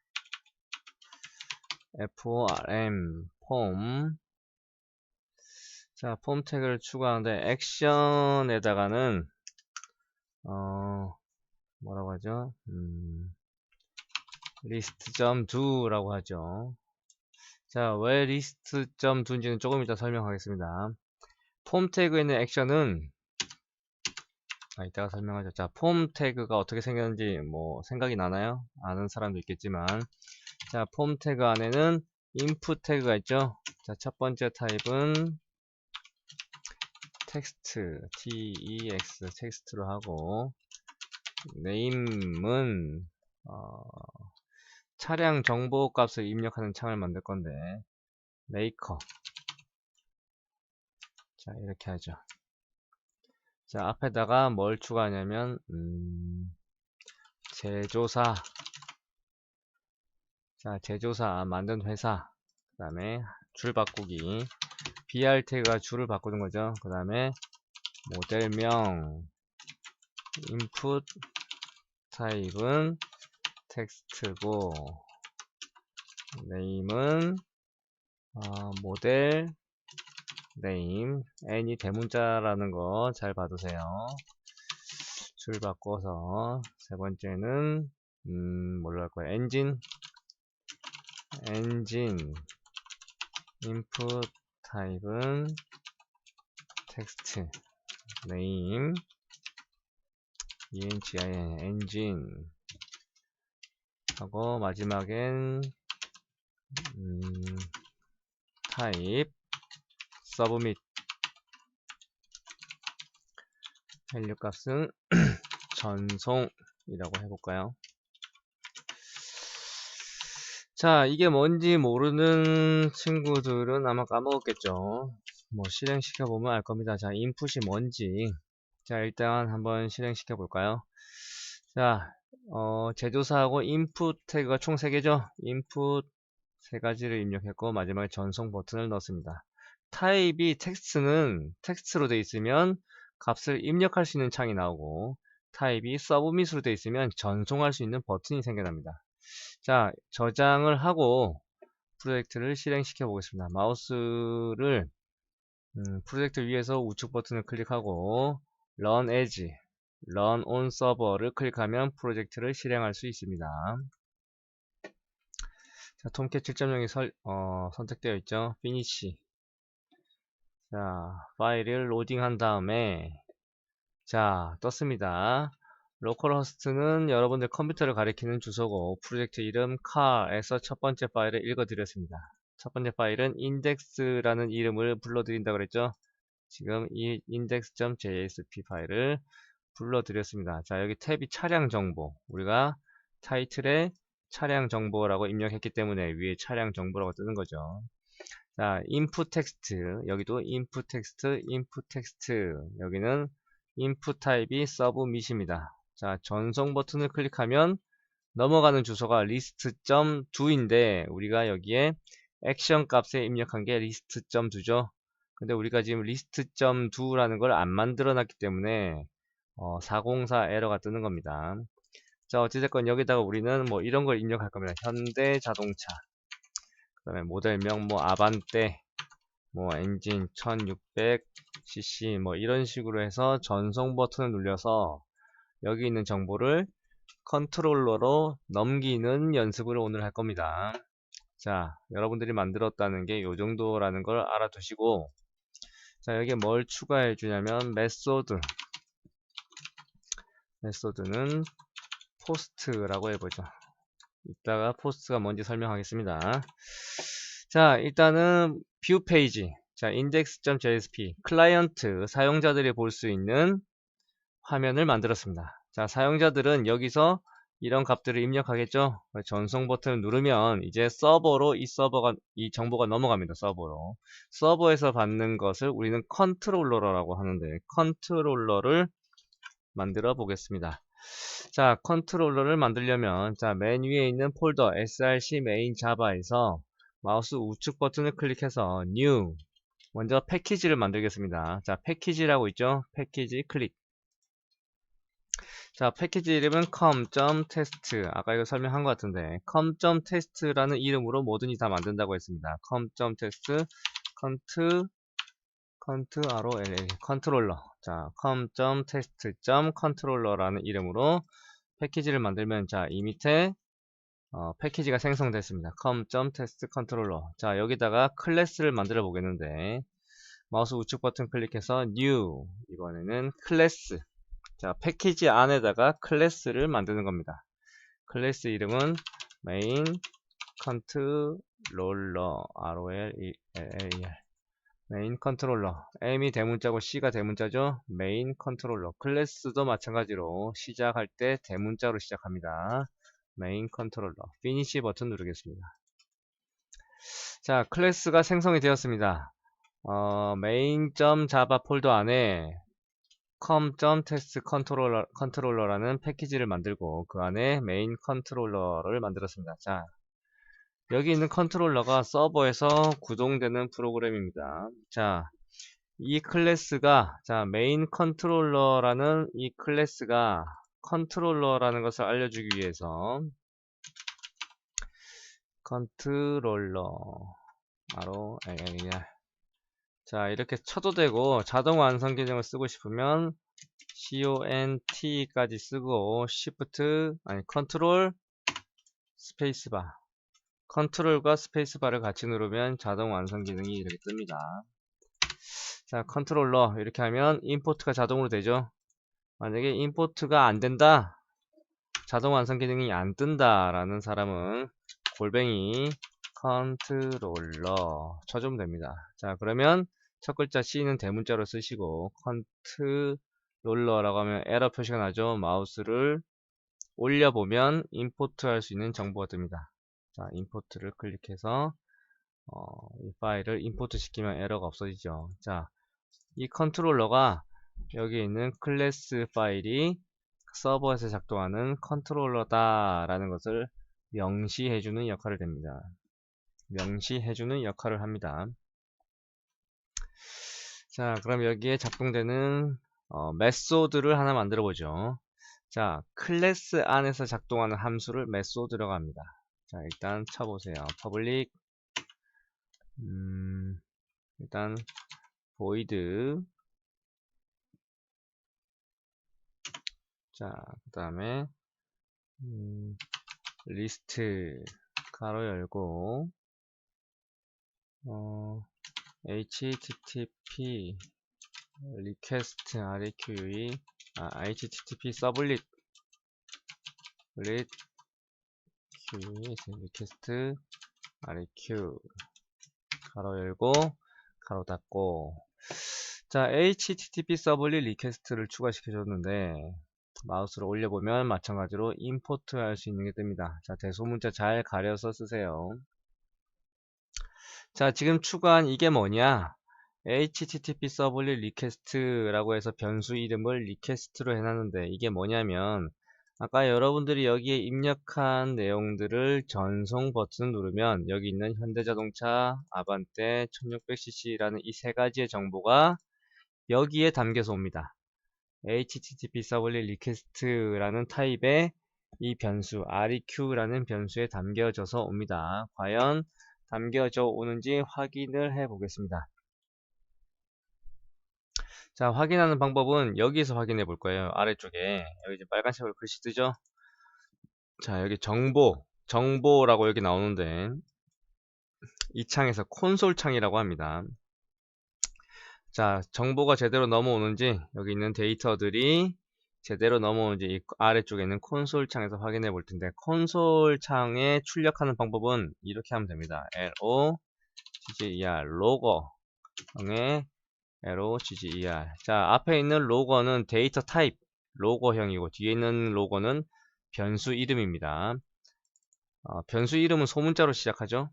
FORM 폼. 자, 폼 태그를 추가하는데 액션에다가는 뭐라고 하죠? list.do라고 하죠. 자, 왜 list.do인지는 조금 이따 설명하겠습니다. 폼 태그에 있는 액션은 이따가 설명하죠. 자, 폼 태그가 어떻게 생겼는지 뭐 생각이 나나요? 아는 사람도 있겠지만 자, 폼 태그 안에는 input 태그가 있죠. 자, 첫 번째 타입은 텍스트 tex 텍스트로 하고 name은 차량 정보 값을 입력하는 창을 만들 건데 maker. 자, 이렇게 하죠. 자, 앞에다가 뭘 추가하냐면 제조사. 자, 제조사 만든 회사. 그 다음에 줄 바꾸기. BR 태그가 줄을 바꾸는 거죠. 그 다음에 모델명 input 타입은 텍스트고 name은 모델 name, n이 대문자라는 거 잘 봐두세요. 줄 바꿔서 세 번째는 뭘로 할 거야? engine input 타입은 text name engine 하고 마지막엔 타입 submit 밸류 값은 전송이라고 해볼까요? 자, 이게 뭔지 모르는 친구들은 아마 까먹었겠죠. 뭐 실행시켜보면 알 겁니다. 자, 인풋이 뭔지. 자, 일단 한번 실행시켜 볼까요? 자, 제조사하고 인풋 태그가 총 3개죠? 인풋 3가지를 입력했고 마지막에 전송 버튼을 넣습니다. 타입이 텍스트는 텍스트로 되어 있으면 값을 입력할 수 있는 창이 나오고 타입이 서브밋으로 되어 있으면 전송할 수 있는 버튼이 생겨납니다. 자, 저장을 하고 프로젝트를 실행시켜 보겠습니다. 마우스를 프로젝트 위에서 우측 버튼을 클릭하고 Run as, Run on Server를 클릭하면 프로젝트를 실행할 수 있습니다. 자, 톰캣 7.0이 선택되어 있죠. Finish. 자, 파일을 로딩한 다음에 자, 떴습니다. 로컬호스트는 여러분들 컴퓨터를 가리키는 주소고 프로젝트 이름 car에서 첫 번째 파일을 읽어드렸습니다. 첫 번째 파일은 index라는 이름을 불러드린다 그랬죠. 지금 이 index.jsp 파일을 불러드렸습니다. 자, 여기 탭이 차량 정보. 우리가 타이틀에 차량 정보라고 입력했기 때문에 위에 차량 정보라고 뜨는 거죠. 자, input 텍스트. 여기도 input 텍스트, input 텍스트. 여기는 input 타입이 submit입니다. 자, 전송 버튼을 클릭하면 넘어가는 주소가 list.do인데 우리가 여기에 액션 값에 입력한 게 list.do죠. 근데 우리가 지금 list.do라는 걸 안 만들어 놨기 때문에 404 에러가 뜨는 겁니다. 자, 어찌됐건 여기다가 우리는 뭐 이런 걸 입력할 겁니다. 현대자동차, 그 다음에 모델명 뭐 아반떼, 뭐 엔진 1600cc 뭐 이런 식으로 해서 전송 버튼을 눌려서 여기 있는 정보를 컨트롤러로 넘기는 연습을 오늘 할 겁니다. 자, 여러분들이 만들었다는 게 요 정도라는 걸 알아두시고, 자, 여기에 뭘 추가해 주냐면 메소드는 포스트라고 해보죠. 이따가 포스트가 뭔지 설명하겠습니다. 자, 일단은 뷰 페이지, 자, index.jsp 클라이언트 사용자들이 볼 수 있는 화면을 만들었습니다. 자, 사용자들은 여기서 이런 값들을 입력하겠죠. 전송 버튼을 누르면 이제 서버로 이 정보가 넘어갑니다. 서버에서 받는 것을 우리는 컨트롤러라고 하는데 컨트롤러를 만들어 보겠습니다. 자, 컨트롤러를 만들려면 자, 맨 위에 있는 폴더 src main java에서 마우스 우측 버튼을 클릭해서 new, 먼저 패키지를 만들겠습니다. 자, 패키지라고 있죠. 패키지 클릭. 자, 패키지 이름은 com.test. 아까 이거 설명한 것 같은데 com.test라는 이름으로 뭐든지 다 만든다고 했습니다. com.test 컨트롤러. 자, com.test.controller라는 이름으로 패키지를 만들면 자, 이 밑에 패키지가 생성됐습니다. com.test.controller. 자, 여기다가 클래스를 만들어 보겠는데 마우스 우측 버튼 클릭해서 new, 이번에는 클래스. 자, 패키지 안에다가 클래스를 만드는 겁니다. 클래스 이름은 main controller, ROLLER, 메인 컨트롤러. M이 대문자고 C가 대문자죠. 메인 컨트롤러. 클래스도 마찬가지로 시작할 때 대문자로 시작합니다. 메인 컨트롤러. 피니시 버튼 누르겠습니다. 자, 클래스가 생성이 되었습니다. main.java 폴더 안에 com.test 컨트롤러라는 패키지를 만들고 그 안에 메인 컨트롤러를 만들었습니다. 자, 여기 있는 컨트롤러가 서버에서 구동되는 프로그램입니다. 자, 이 클래스가 메인 컨트롤러라는 이 클래스가 컨트롤러라는 것을 알려주기 위해서 컨트롤러 ROLLER. 자, 이렇게 쳐도 되고 자동 완성 기능을 쓰고 싶으면 CONT까지 쓰고 컨트롤 스페이스바, 컨트롤과 스페이스바를 같이 누르면 자동 완성 기능이 이렇게 뜹니다. 자, 컨트롤러 이렇게 하면 임포트가 자동으로 되죠. 만약에 임포트가 안 된다, 자동 완성 기능이 안 뜬다 라는 사람은 골뱅이 컨트롤러 쳐주면 됩니다. 자, 그러면 첫 글자 C는 대문자로 쓰시고 컨트롤러라고 하면 에러 표시가 나죠. 마우스를 올려보면 임포트 할 수 있는 정보가 뜹니다. 자, 임포트를 클릭해서 이 파일을 임포트 시키면 에러가 없어지죠. 자, 이 컨트롤러가 여기 있는 클래스 파일이 서버에서 작동하는 컨트롤러다 라는 것을 명시해주는 역할을 됩니다. 명시해주는 역할을 합니다. 자, 그럼 여기에 작동되는 메소드를 하나 만들어 보죠. 자, 클래스 안에서 작동하는 함수를 메소드라고 합니다. 자, 일단 쳐보세요. public 일단 void, 자, 그 다음에 리스트 가로 열고 http request reque http 서블릿 request req 가로 열고 가로 닫고. 자, http 서블릿 리퀘스트를 추가시켜 줬는데 마우스를 올려보면 마찬가지로 임포트 할 수 있는 게 뜹니다. 자, 대소문자 잘 가려서 쓰세요. 자, 지금 추가한 이게 뭐냐? http 서블릿 리퀘스트라고 해서 변수 이름을 리퀘스트로 해놨는데 이게 뭐냐면 아까 여러분들이 여기에 입력한 내용들을 전송 버튼 누르면 여기 있는 현대자동차, 아반떼, 1600cc라는 이 세 가지의 정보가 여기에 담겨서 옵니다. http 서블릿 리퀘스트라는 타입의 이 변수 req라는 변수에 담겨져서 옵니다. 과연 담겨져 오는지 확인을 해 보겠습니다. 자, 확인하는 방법은 여기서 확인해 볼 거예요. 아래쪽에 여기 지금 빨간색으로 글씨 뜨죠? 자, 여기 정보라고 여기 나오는데 이 창에서 콘솔 창이라고 합니다. 자, 정보가 제대로 넘어오는지 여기 있는 데이터들이 제대로 넘어오는지 이 아래쪽에 있는 콘솔 창에서 확인해 볼 텐데 콘솔 창에 출력하는 방법은 이렇게 하면 됩니다. LOGGER 로거형의 LOGGER. 자, 앞에 있는 로거는 데이터 타입 로거형이고 뒤에 있는 로거는 변수 이름입니다. 변수 이름은 소문자로 시작하죠.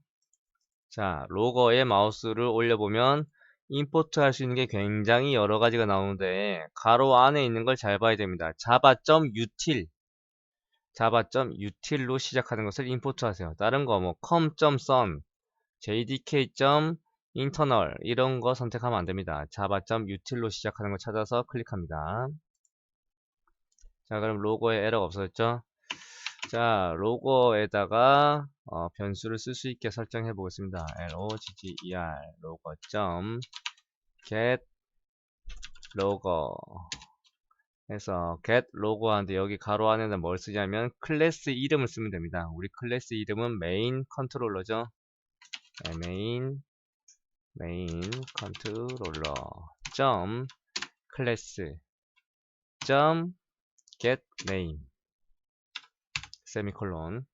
자, 로거에 마우스를 올려보면 임포트 할 수 있는 게 굉장히 여러 가지가 나오는데 가로 안에 있는 걸 잘 봐야 됩니다. java.util로 시작하는 것을 임포트 하세요. 다른 거 뭐 com.sun, jdk.internal 이런 거 선택하면 안 됩니다. java.util로 시작하는 거 찾아서 클릭합니다. 자, 그럼 로고에 에러가 없어졌죠? 자, 로고에다가 변수를 쓸 수 있게 설정해 보겠습니다. logger logo.get logo 해서 get logo 하는데 여기 가로 안에는 뭘 쓰냐면 클래스 이름을 쓰면 됩니다. 우리 클래스 이름은 main 컨트롤러죠. main 컨트롤러 점 클래스 점 get name 세미콜론.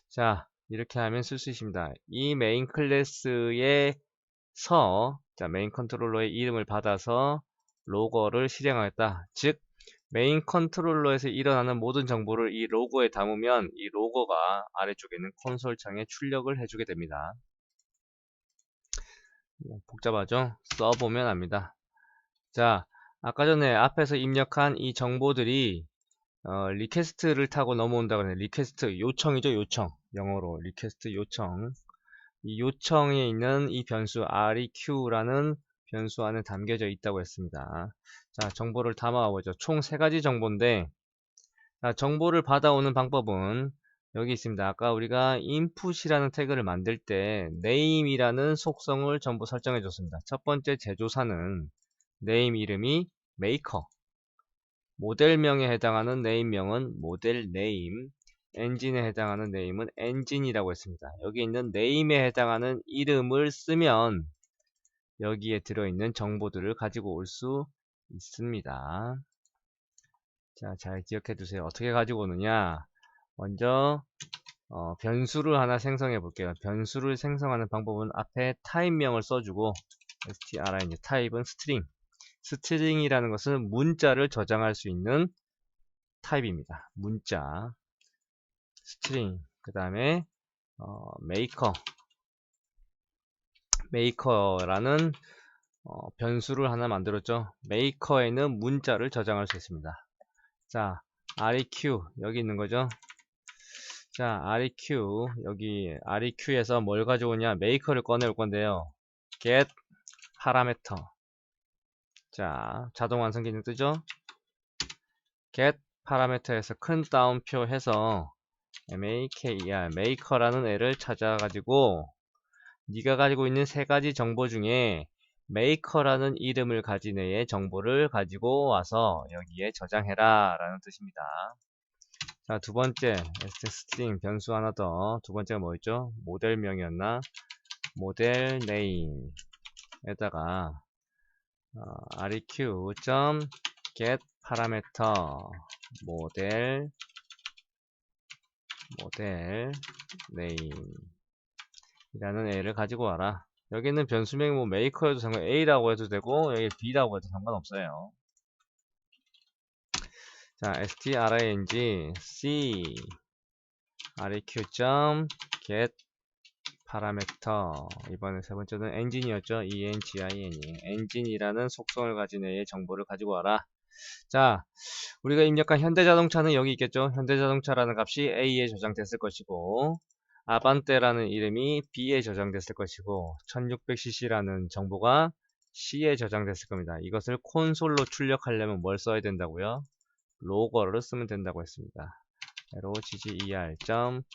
자, 이렇게 하면 쓸 수 있습니다. 이 메인 클래스에서 자, 메인 컨트롤러의 이름을 받아서 로거를 실행하겠다. 즉 메인 컨트롤러에서 일어나는 모든 정보를 이 로고에 담으면 이 로고가 아래쪽에 있는 콘솔 창에 출력을 해주게 됩니다. 복잡하죠? 써보면 압니다. 자, 아까 전에 앞에서 입력한 이 정보들이 리퀘스트를 타고 넘어온다고 하는 리퀘스트 요청이죠. 요청. 영어로 리퀘스트 요청. 이 요청에 있는 이 변수 req라는 변수 안에 담겨져 있다고 했습니다. 자, 정보를 담아보죠. 총 3가지 정보인데 자, 정보를 받아오는 방법은 여기 있습니다. 아까 우리가 input이라는 태그를 만들 때 name이라는 속성을 전부 설정해 줬습니다. 첫 번째 제조사는 name 이름이 maker, 모델명에 해당하는 네임명은 모델 네임, 엔진에 해당하는 네임은 엔진이라고 했습니다. 여기 있는 네임에 해당하는 이름을 쓰면 여기에 들어있는 정보들을 가지고 올 수 있습니다. 자, 잘 기억해 두세요. 어떻게 가지고 오느냐? 먼저 변수를 하나 생성해 볼게요. 변수를 생성하는 방법은 앞에 타입명을 써주고 string, 타입은 스트링. 스트링이라는 것은 문자를 저장할 수 있는 타입입니다. 문자, 스트링, 그 다음에 메이커라는 변수를 하나 만들었죠. 메이커에는 문자를 저장할 수 있습니다. 자, req 여기 있는 거죠. 자, req 여기 req에서 뭘 가져오냐? 메이커를 꺼내올 건데요. get parameter. 자, 자동 완성 기능 뜨죠. get parameter에서 큰 따옴표 해서 maker, maker라는 애를 찾아가지고 네가 가지고 있는 세 가지 정보 중에 maker라는 이름을 가진 애의 정보를 가지고 와서 여기에 저장해라 라는 뜻입니다. 자, 두 번째 string 변수 하나 더. 두 번째가 뭐였죠? 모델명이었나? 모델 name에다가 req.get parameter 모델 name 이라는 애를 가지고 와라. 여기는 변수명이 뭐 메이커여도 상관, A라고 해도 되고 여기 B라고 해도 상관없어요. 자, string c req.get parameter. 이번에 세 번째는 엔진이었죠. engine 엔진이라는 속성을 가진 애의 정보를 가지고 와라. 자, 우리가 입력한 현대자동차는 여기 있겠죠. 현대자동차라는 값이 A에 저장됐을 것이고 아반떼라는 이름이 B에 저장됐을 것이고 1600cc라는 정보가 C에 저장됐을 겁니다. 이것을 콘솔로 출력하려면 뭘 써야 된다고요? 로거를 쓰면 된다고 했습니다. logger.info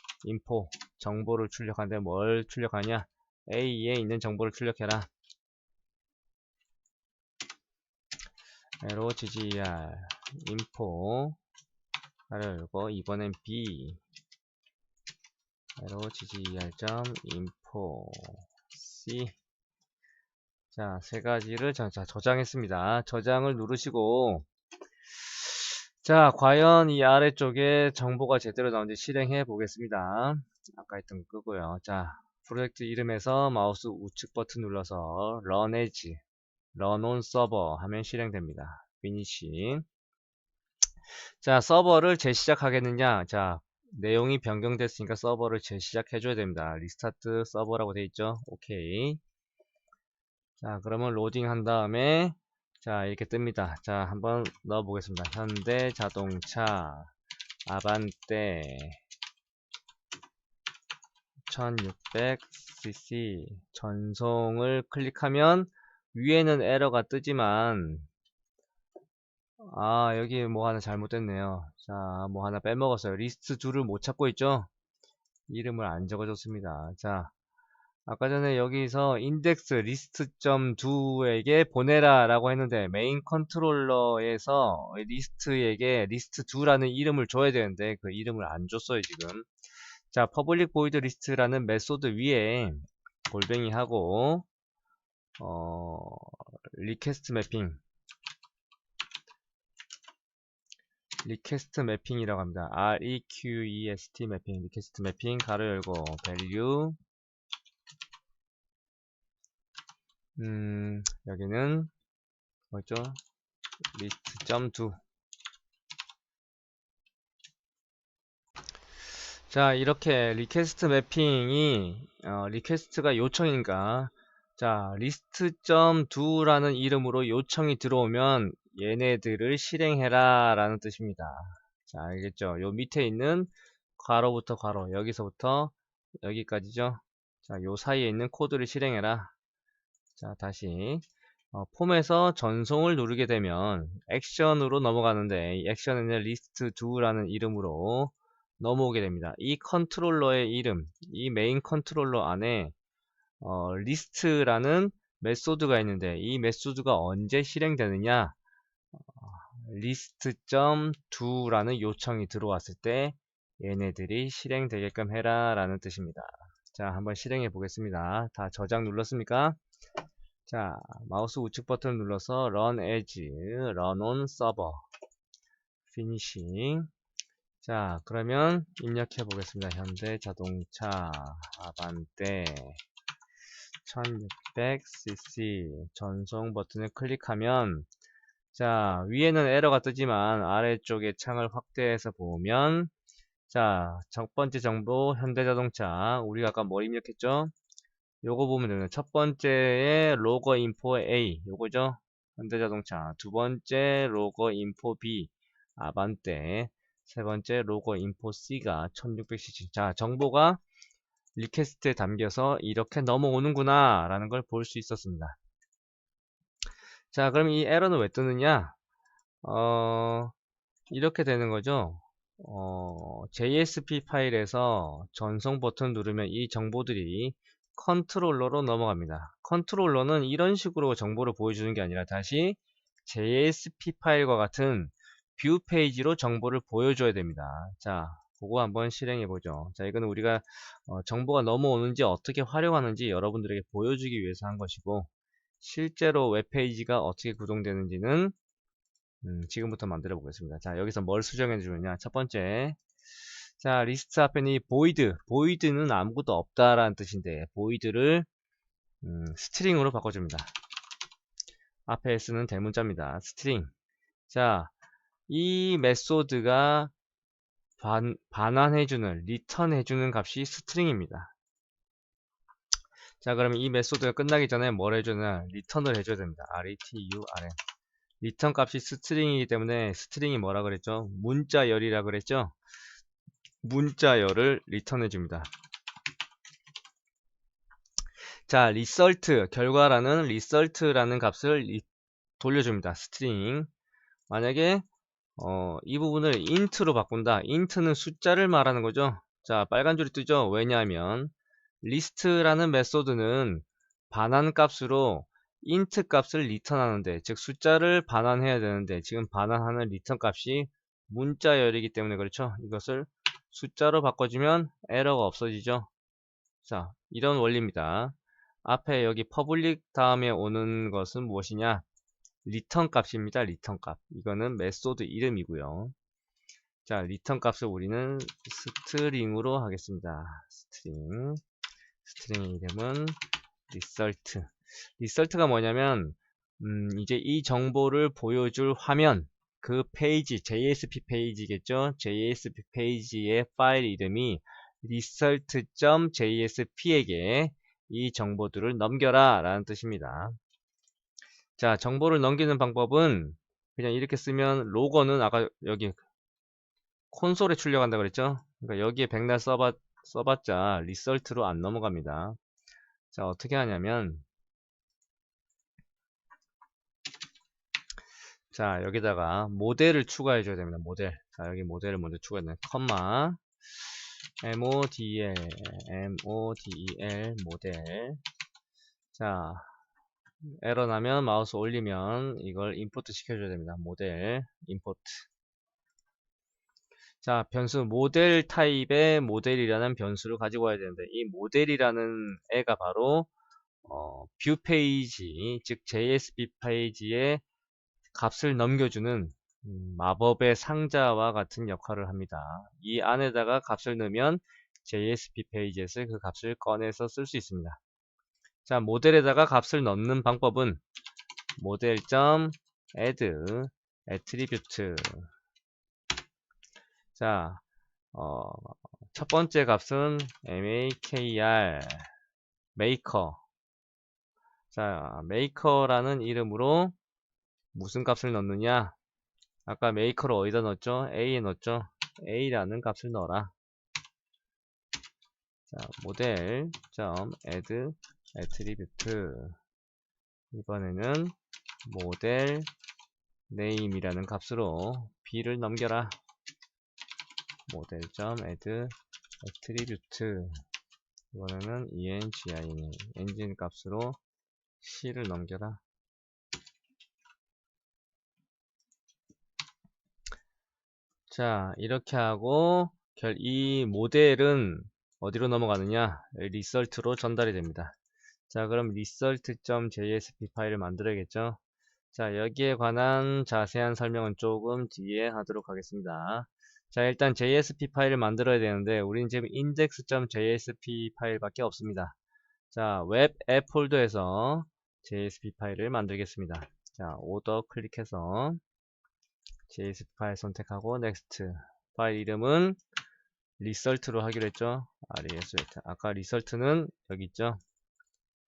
정보를 출력하는데 뭘 출력하냐? A에 있는 정보를 출력해라. logger info 가로 열고 이번엔 B logger.info C. 자, 세 가지를 저장했습니다. 저장을 누르시고 자, 과연 이 아래쪽에 정보가 제대로 나오는지 실행해 보겠습니다. 아까 했던 거 끄고요. 자, 프로젝트 이름에서 마우스 우측 버튼 눌러서 run as, run on server 하면 실행됩니다. finish. 자, 서버를 재시작하겠느냐? 자, 내용이 변경됐으니까 서버를 재시작해 줘야 됩니다. 리스타트 서버라고 되어 있죠. 오케이. 자, 그러면 로딩 한 다음에 자, 이렇게 뜹니다. 자, 한번 넣어 보겠습니다. 현대자동차 아반떼 1600cc 전송을 클릭하면 위에는 에러가 뜨지만 여기 뭐 하나 잘못됐네요. 자, 뭐 하나 빼먹었어요. 리스트 2를 못 찾고 있죠. 이름을 안 적어줬습니다. 자, 아까 전에 여기서 인덱스 리스트.do에게 보내라 라고 했는데 메인 컨트롤러에서 리스트에게 리스트2라는 이름을 줘야 되는데 그 이름을 안 줬어요 지금. 자, public void list라는 메소드 위에 골뱅이 하고 리퀘스트 매핑이라고 합니다. request 매핑, 리퀘스트 매핑 가로 열고 value 여기는 뭐죠? list.do. 자, 이렇게 리퀘스트 매핑이 리퀘스트가 요청인가? 자, list.do라는 이름으로 요청이 들어오면 얘네들을 실행해라 라는 뜻입니다. 자, 알겠죠? 요 밑에 있는 괄호부터 괄호, 여기서부터 여기까지죠? 자, 요 사이에 있는 코드를 실행해라. 자, 다시 폼에서 전송을 누르게 되면 액션으로 넘어가는데 이 액션에는 list2라는 이름으로 넘어오게 됩니다. 이 컨트롤러의 이름, 이 메인 컨트롤러 안에 리스트라는 메소드가 있는데 이 메소드가 언제 실행되느냐, list.do라는 요청이 들어왔을 때 얘네들이 실행되게끔 해라 라는 뜻입니다. 자, 한번 실행해 보겠습니다. 다 저장 눌렀습니까? 자, 마우스 우측 버튼을 눌러서 run as, run on server, finishing. 자, 그러면 입력해 보겠습니다. 현대자동차 아반떼 1600cc 전송 버튼을 클릭하면, 자, 위에는 에러가 뜨지만 아래쪽에 창을 확대해서 보면, 자, 첫 번째 정보 현대자동차, 우리가 아까 뭘 입력했죠? 요거 보면 됩니다. 첫 번째에 로거 인포 A, 요거죠? 현대자동차. 두 번째 로거 인포 B, 아반떼. 세 번째 로거 인포 C가 1600cc. 자, 정보가 리퀘스트에 담겨서 이렇게 넘어오는구나 라는 걸 볼 수 있었습니다. 자, 그럼 이 에러는 왜 뜨느냐? 이렇게 되는 거죠. JSP 파일에서 전송 버튼 누르면 이 정보들이 컨트롤러로 넘어갑니다. 컨트롤러는 이런 식으로 정보를 보여주는 게 아니라 다시 JSP 파일과 같은 뷰 페이지로 정보를 보여줘야 됩니다. 자, 그거 한번 실행해 보죠. 자, 이거는 우리가 정보가 넘어오는지 어떻게 활용하는지 여러분들에게 보여주기 위해서 한 것이고, 실제로 웹페이지가 어떻게 구동되는지는 지금부터 만들어 보겠습니다. 자, 여기서 뭘 수정해 주느냐. 첫 번째, 자, 리스트 앞에는 이 보이드는 아무것도 없다라는 뜻인데 보이드를 스트링으로 바꿔줍니다. 앞에 S는 대문자입니다. 스트링. 자, 이 메소드가 반환해주는, 리턴해주는 값이 스트링입니다. 자, 그러면 이 메소드가 끝나기 전에 뭘 해주냐, 리턴을 해줘야 됩니다. return. 리턴 값이 스트링이기 때문에 스트링이 뭐라 그랬죠? 문자열이라 그랬죠? 문자열을 리턴해 줍니다. 자, result, 결과라는 result라는 값을 돌려줍니다. 스트링. 만약에 이 부분을 int로 바꾼다. int는 숫자를 말하는 거죠. 자, 빨간 줄이 뜨죠. 왜냐하면 list라는 메소드는 반환 값으로 int 값을 리턴하는데, 즉 숫자를 반환해야 되는데 지금 반환하는 리턴 값이 문자열이기 때문에 그렇죠. 이것을 숫자로 바꿔주면 에러가 없어지죠. 자, 이런 원리입니다. 앞에 여기 public 다음에 오는 것은 무엇이냐? 리턴 값입니다. 리턴 값. 이거는 메소드 이름이고요. 자, 리턴 값을 우리는 스트링으로 하겠습니다. 스트링의 이름은 result. result가 뭐냐면 이제 이 정보를 보여줄 화면, 그 페이지, JSP 페이지겠죠? JSP 페이지의 파일 이름이 result.jsp에게 이 정보들을 넘겨라 라는 뜻입니다. 자, 정보를 넘기는 방법은 그냥 이렇게 쓰면, 로거는 아까 여기 콘솔에 출력한다 그랬죠? 그러니까 여기에 백날 써봤자 리설트로 안 넘어갑니다. 자, 어떻게 하냐면, 자, 여기다가 모델을 추가해 줘야 됩니다. 모델. 자, 여기 모델을 먼저 추가해 놔요. 컴마 model 모델. 자, 에러 나면 마우스 올리면 이걸 임포트 시켜줘야 됩니다. 모델 임포트. 자, 변수 모델 타입의 모델이라는 변수를 가지고 와야 되는데, 이 모델이라는 애가 바로 뷰 페이지, 즉 JSP 페이지에 값을 넘겨주는 마법의 상자와 같은 역할을 합니다. 이 안에다가 값을 넣으면 JSP 페이지에서 그 값을 꺼내서 쓸 수 있습니다. 자, 모델에다가 값을 넣는 방법은 model.add attribute. 자, 첫 번째 값은 maker, maker. 자, maker라는 이름으로 무슨 값을 넣느냐? 아까 maker를 어디다 넣었죠? A에 넣었죠? A라는 값을 넣어라. 자, model.add attribute. 이번에는 model name이라는 값으로 B를 넘겨라. model.add attribute 이번에는 engine 엔진 값으로 c를 넘겨라. 자, 이렇게 하고 이 모델은 어디로 넘어가느냐? 리설트로 전달이 됩니다. 자, 그럼 result.jsp 파일을 만들어야겠죠? 자, 여기에 관한 자세한 설명은 조금 뒤에 하도록 하겠습니다. 자, 일단 JSP 파일을 만들어야 되는데 우리는 지금 index.jsp 파일밖에 없습니다. 자, 웹 앱 폴더에서 JSP 파일을 만들겠습니다. 자, 오더 클릭해서 JSP 파일 선택하고 next. 파일 이름은 result로 하기로 했죠. result. 아까 result는 여기 있죠.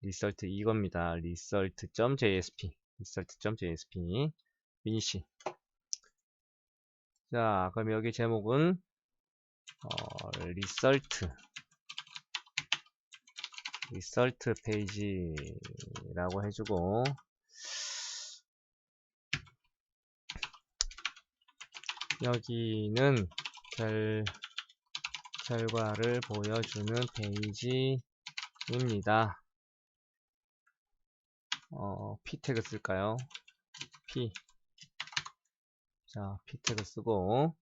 result 이겁니다. result.jsp result.jsp finish. 자, 그럼 여기 제목은 result 페이지라고 해주고, 여기는 결과를 보여주는 페이지입니다. p 태그 쓸까요? p. 자, p 태그 쓰고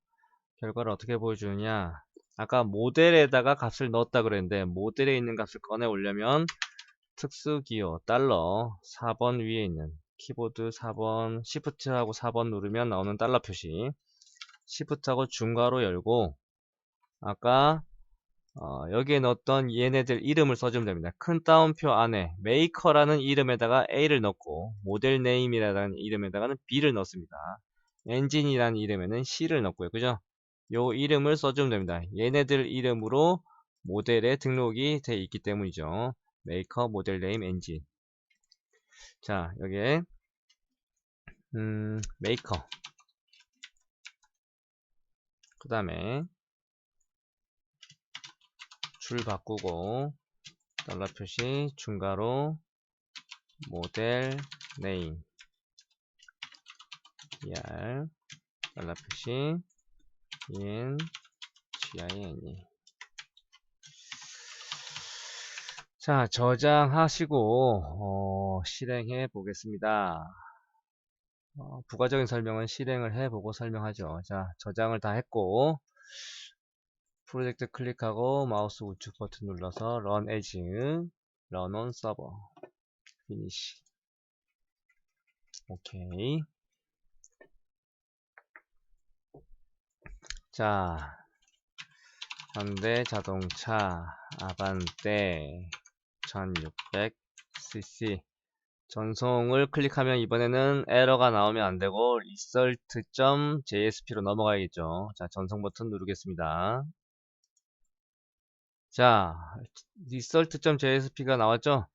결과를 어떻게 보여주느냐? 아까 모델에다가 값을 넣었다 그랬는데 모델에 있는 값을 꺼내 오려면 특수기호 달러 4번 위에 있는 키보드 4번 시프트하고 4번 누르면 나오는 달러 표시, 시프트하고 중괄호 열고 아까 여기에 넣었던 얘네들 이름을 써주면 됩니다. 큰 따옴표 안에 메이커라는 이름에다가 A를 넣고 모델 네임이라는 이름에다가는 B를 넣습니다. 엔진이라는 이름에는 C를 넣고요. 그죠? 요 이름을 써주면 됩니다. 얘네들 이름으로 모델에 등록이 돼 있기 때문이죠. 메이커, 모델 네임, 엔진. 자, 여기에 메이커 그 다음에 줄 바꾸고 달러 표시 중괄호 모델 네임 er 달러 표시 in gine. 자, 저장하시고 실행해 보겠습니다. 부가적인 설명은 실행을 해보고 설명하죠. 자, 저장을 다 했고 프로젝트 클릭하고 마우스 우측 버튼 눌러서 run as, run on server, finish. 오케이. 자, 현대자동차 아반떼 1600cc 전송을 클릭하면 이번에는 에러가 나오면 안되고 result.jsp로 넘어가야겠죠. 자, 전송 버튼 누르겠습니다. 자, result.jsp가 나왔죠.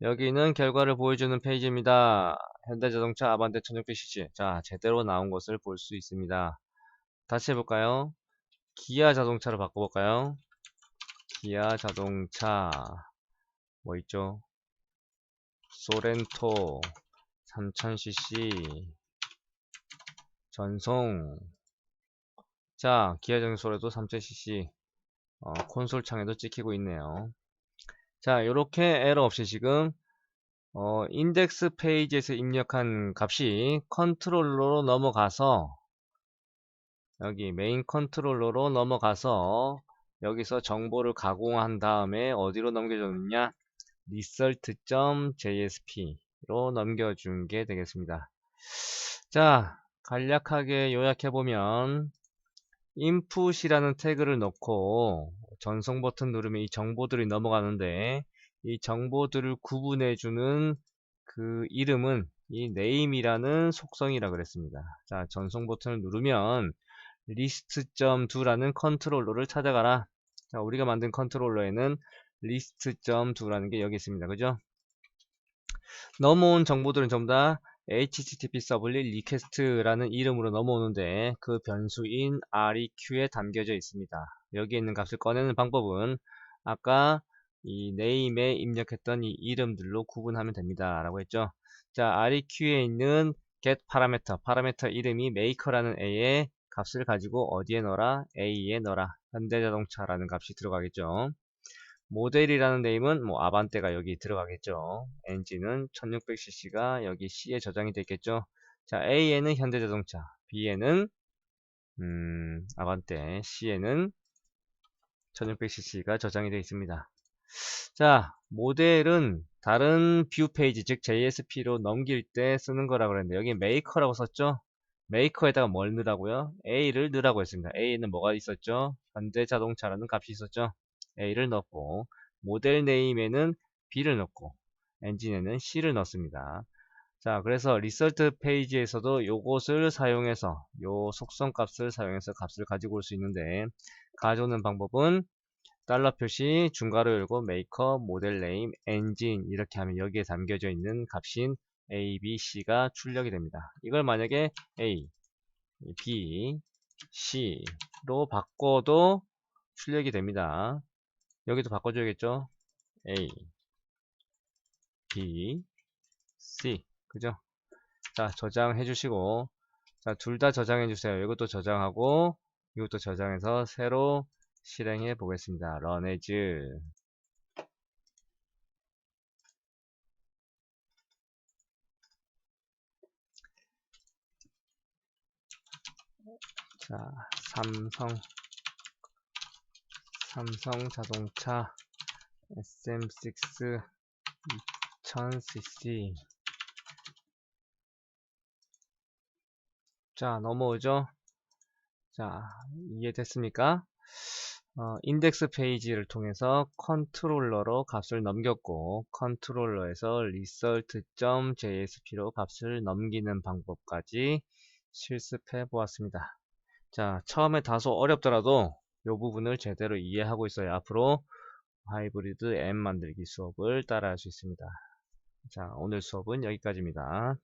여기는 결과를 보여주는 페이지입니다. 현대자동차 아반떼 1600cc. 자, 제대로 나온 것을 볼 수 있습니다. 다시 해볼까요? 기아 자동차로 바꿔볼까요? 기아 자동차 뭐 있죠? 소렌토 3000cc 전송. 자, 기아 자동차로도 3000cc 콘솔 창에도 찍히고 있네요. 자, 요렇게 에러 없이 지금 인덱스 페이지에서 입력한 값이 컨트롤러로 넘어가서 여기 메인 컨트롤러로 넘어가서 여기서 정보를 가공한 다음에 어디로 넘겨줬느냐? result.jsp로 넘겨준 게 되겠습니다. 자, 간략하게 요약해보면 input이라는 태그를 넣고 전송 버튼 누르면 이 정보들이 넘어가는데 이 정보들을 구분해주는 그 이름은 이 name이라는 속성이라 그랬습니다. 자, 전송 버튼을 누르면 list.do라는 컨트롤러를 찾아가라. 자, 우리가 만든 컨트롤러에는 list.do라는 게 여기 있습니다. 그죠? 넘어온 정보들은 전부 다 http 서블릿 리퀘스트라는 이름으로 넘어오는데 그 변수인 req에 담겨져 있습니다. 여기에 있는 값을 꺼내는 방법은 아까 이 name에 입력했던 이 이름들로 구분하면 됩니다. 라고 했죠. 자, req에 있는 get 파라미터 이름이 maker라는 A에 값을 가지고 어디에 넣어라? A에 넣어라. 현대자동차라는 값이 들어가겠죠. 모델이라는 네임은 뭐 아반떼가 여기 들어가겠죠. 엔진은 1600cc가 여기 C에 저장이 됐겠죠. 자, A에는 현대자동차, B에는 아반떼, C에는 1600cc가 저장이 되어 있습니다. 자, 모델은 다른 뷰 페이지, 즉 JSP로 넘길 때 쓰는 거라고 그랬는데 여기 메이커라고 썼죠? 메이커에다가 뭘 넣으라고요? A를 넣으라고 했습니다. A는 뭐가 있었죠? 현대자동차라는 값이 있었죠? A를 넣고 모델 네임에는 B를 넣고 엔진에는 C를 넣습니다. 자, 그래서 리서트 페이지에서도 요것을 사용해서 요 속성 값을 사용해서 값을 가지고 올 수 있는데 가져오는 방법은 달러 표시 중괄호 열고 메이커 모델 네임 엔진 이렇게 하면 여기에 담겨져 있는 값인 A, B, C가 출력이 됩니다. 이걸 만약에 A, B, C로 바꿔도 출력이 됩니다. 여기도 바꿔줘야겠죠? A, B, C 그죠? 자, 저장해 주시고 자, 둘 다 저장해 주세요. 이것도 저장하고 이것도 저장해서 새로 실행해 보겠습니다. run as 자, 삼성 자동차 SM6 2000cc 자, 넘어오죠? 자, 이해됐습니까? 인덱스 페이지를 통해서 컨트롤러로 값을 넘겼고 컨트롤러에서 result.jsp로 값을 넘기는 방법까지 실습해 보았습니다. 자, 처음에 다소 어렵더라도 이 부분을 제대로 이해하고 있어야 앞으로 하이브리드 M 만들기 수업을 따라할 수 있습니다. 자, 오늘 수업은 여기까지입니다.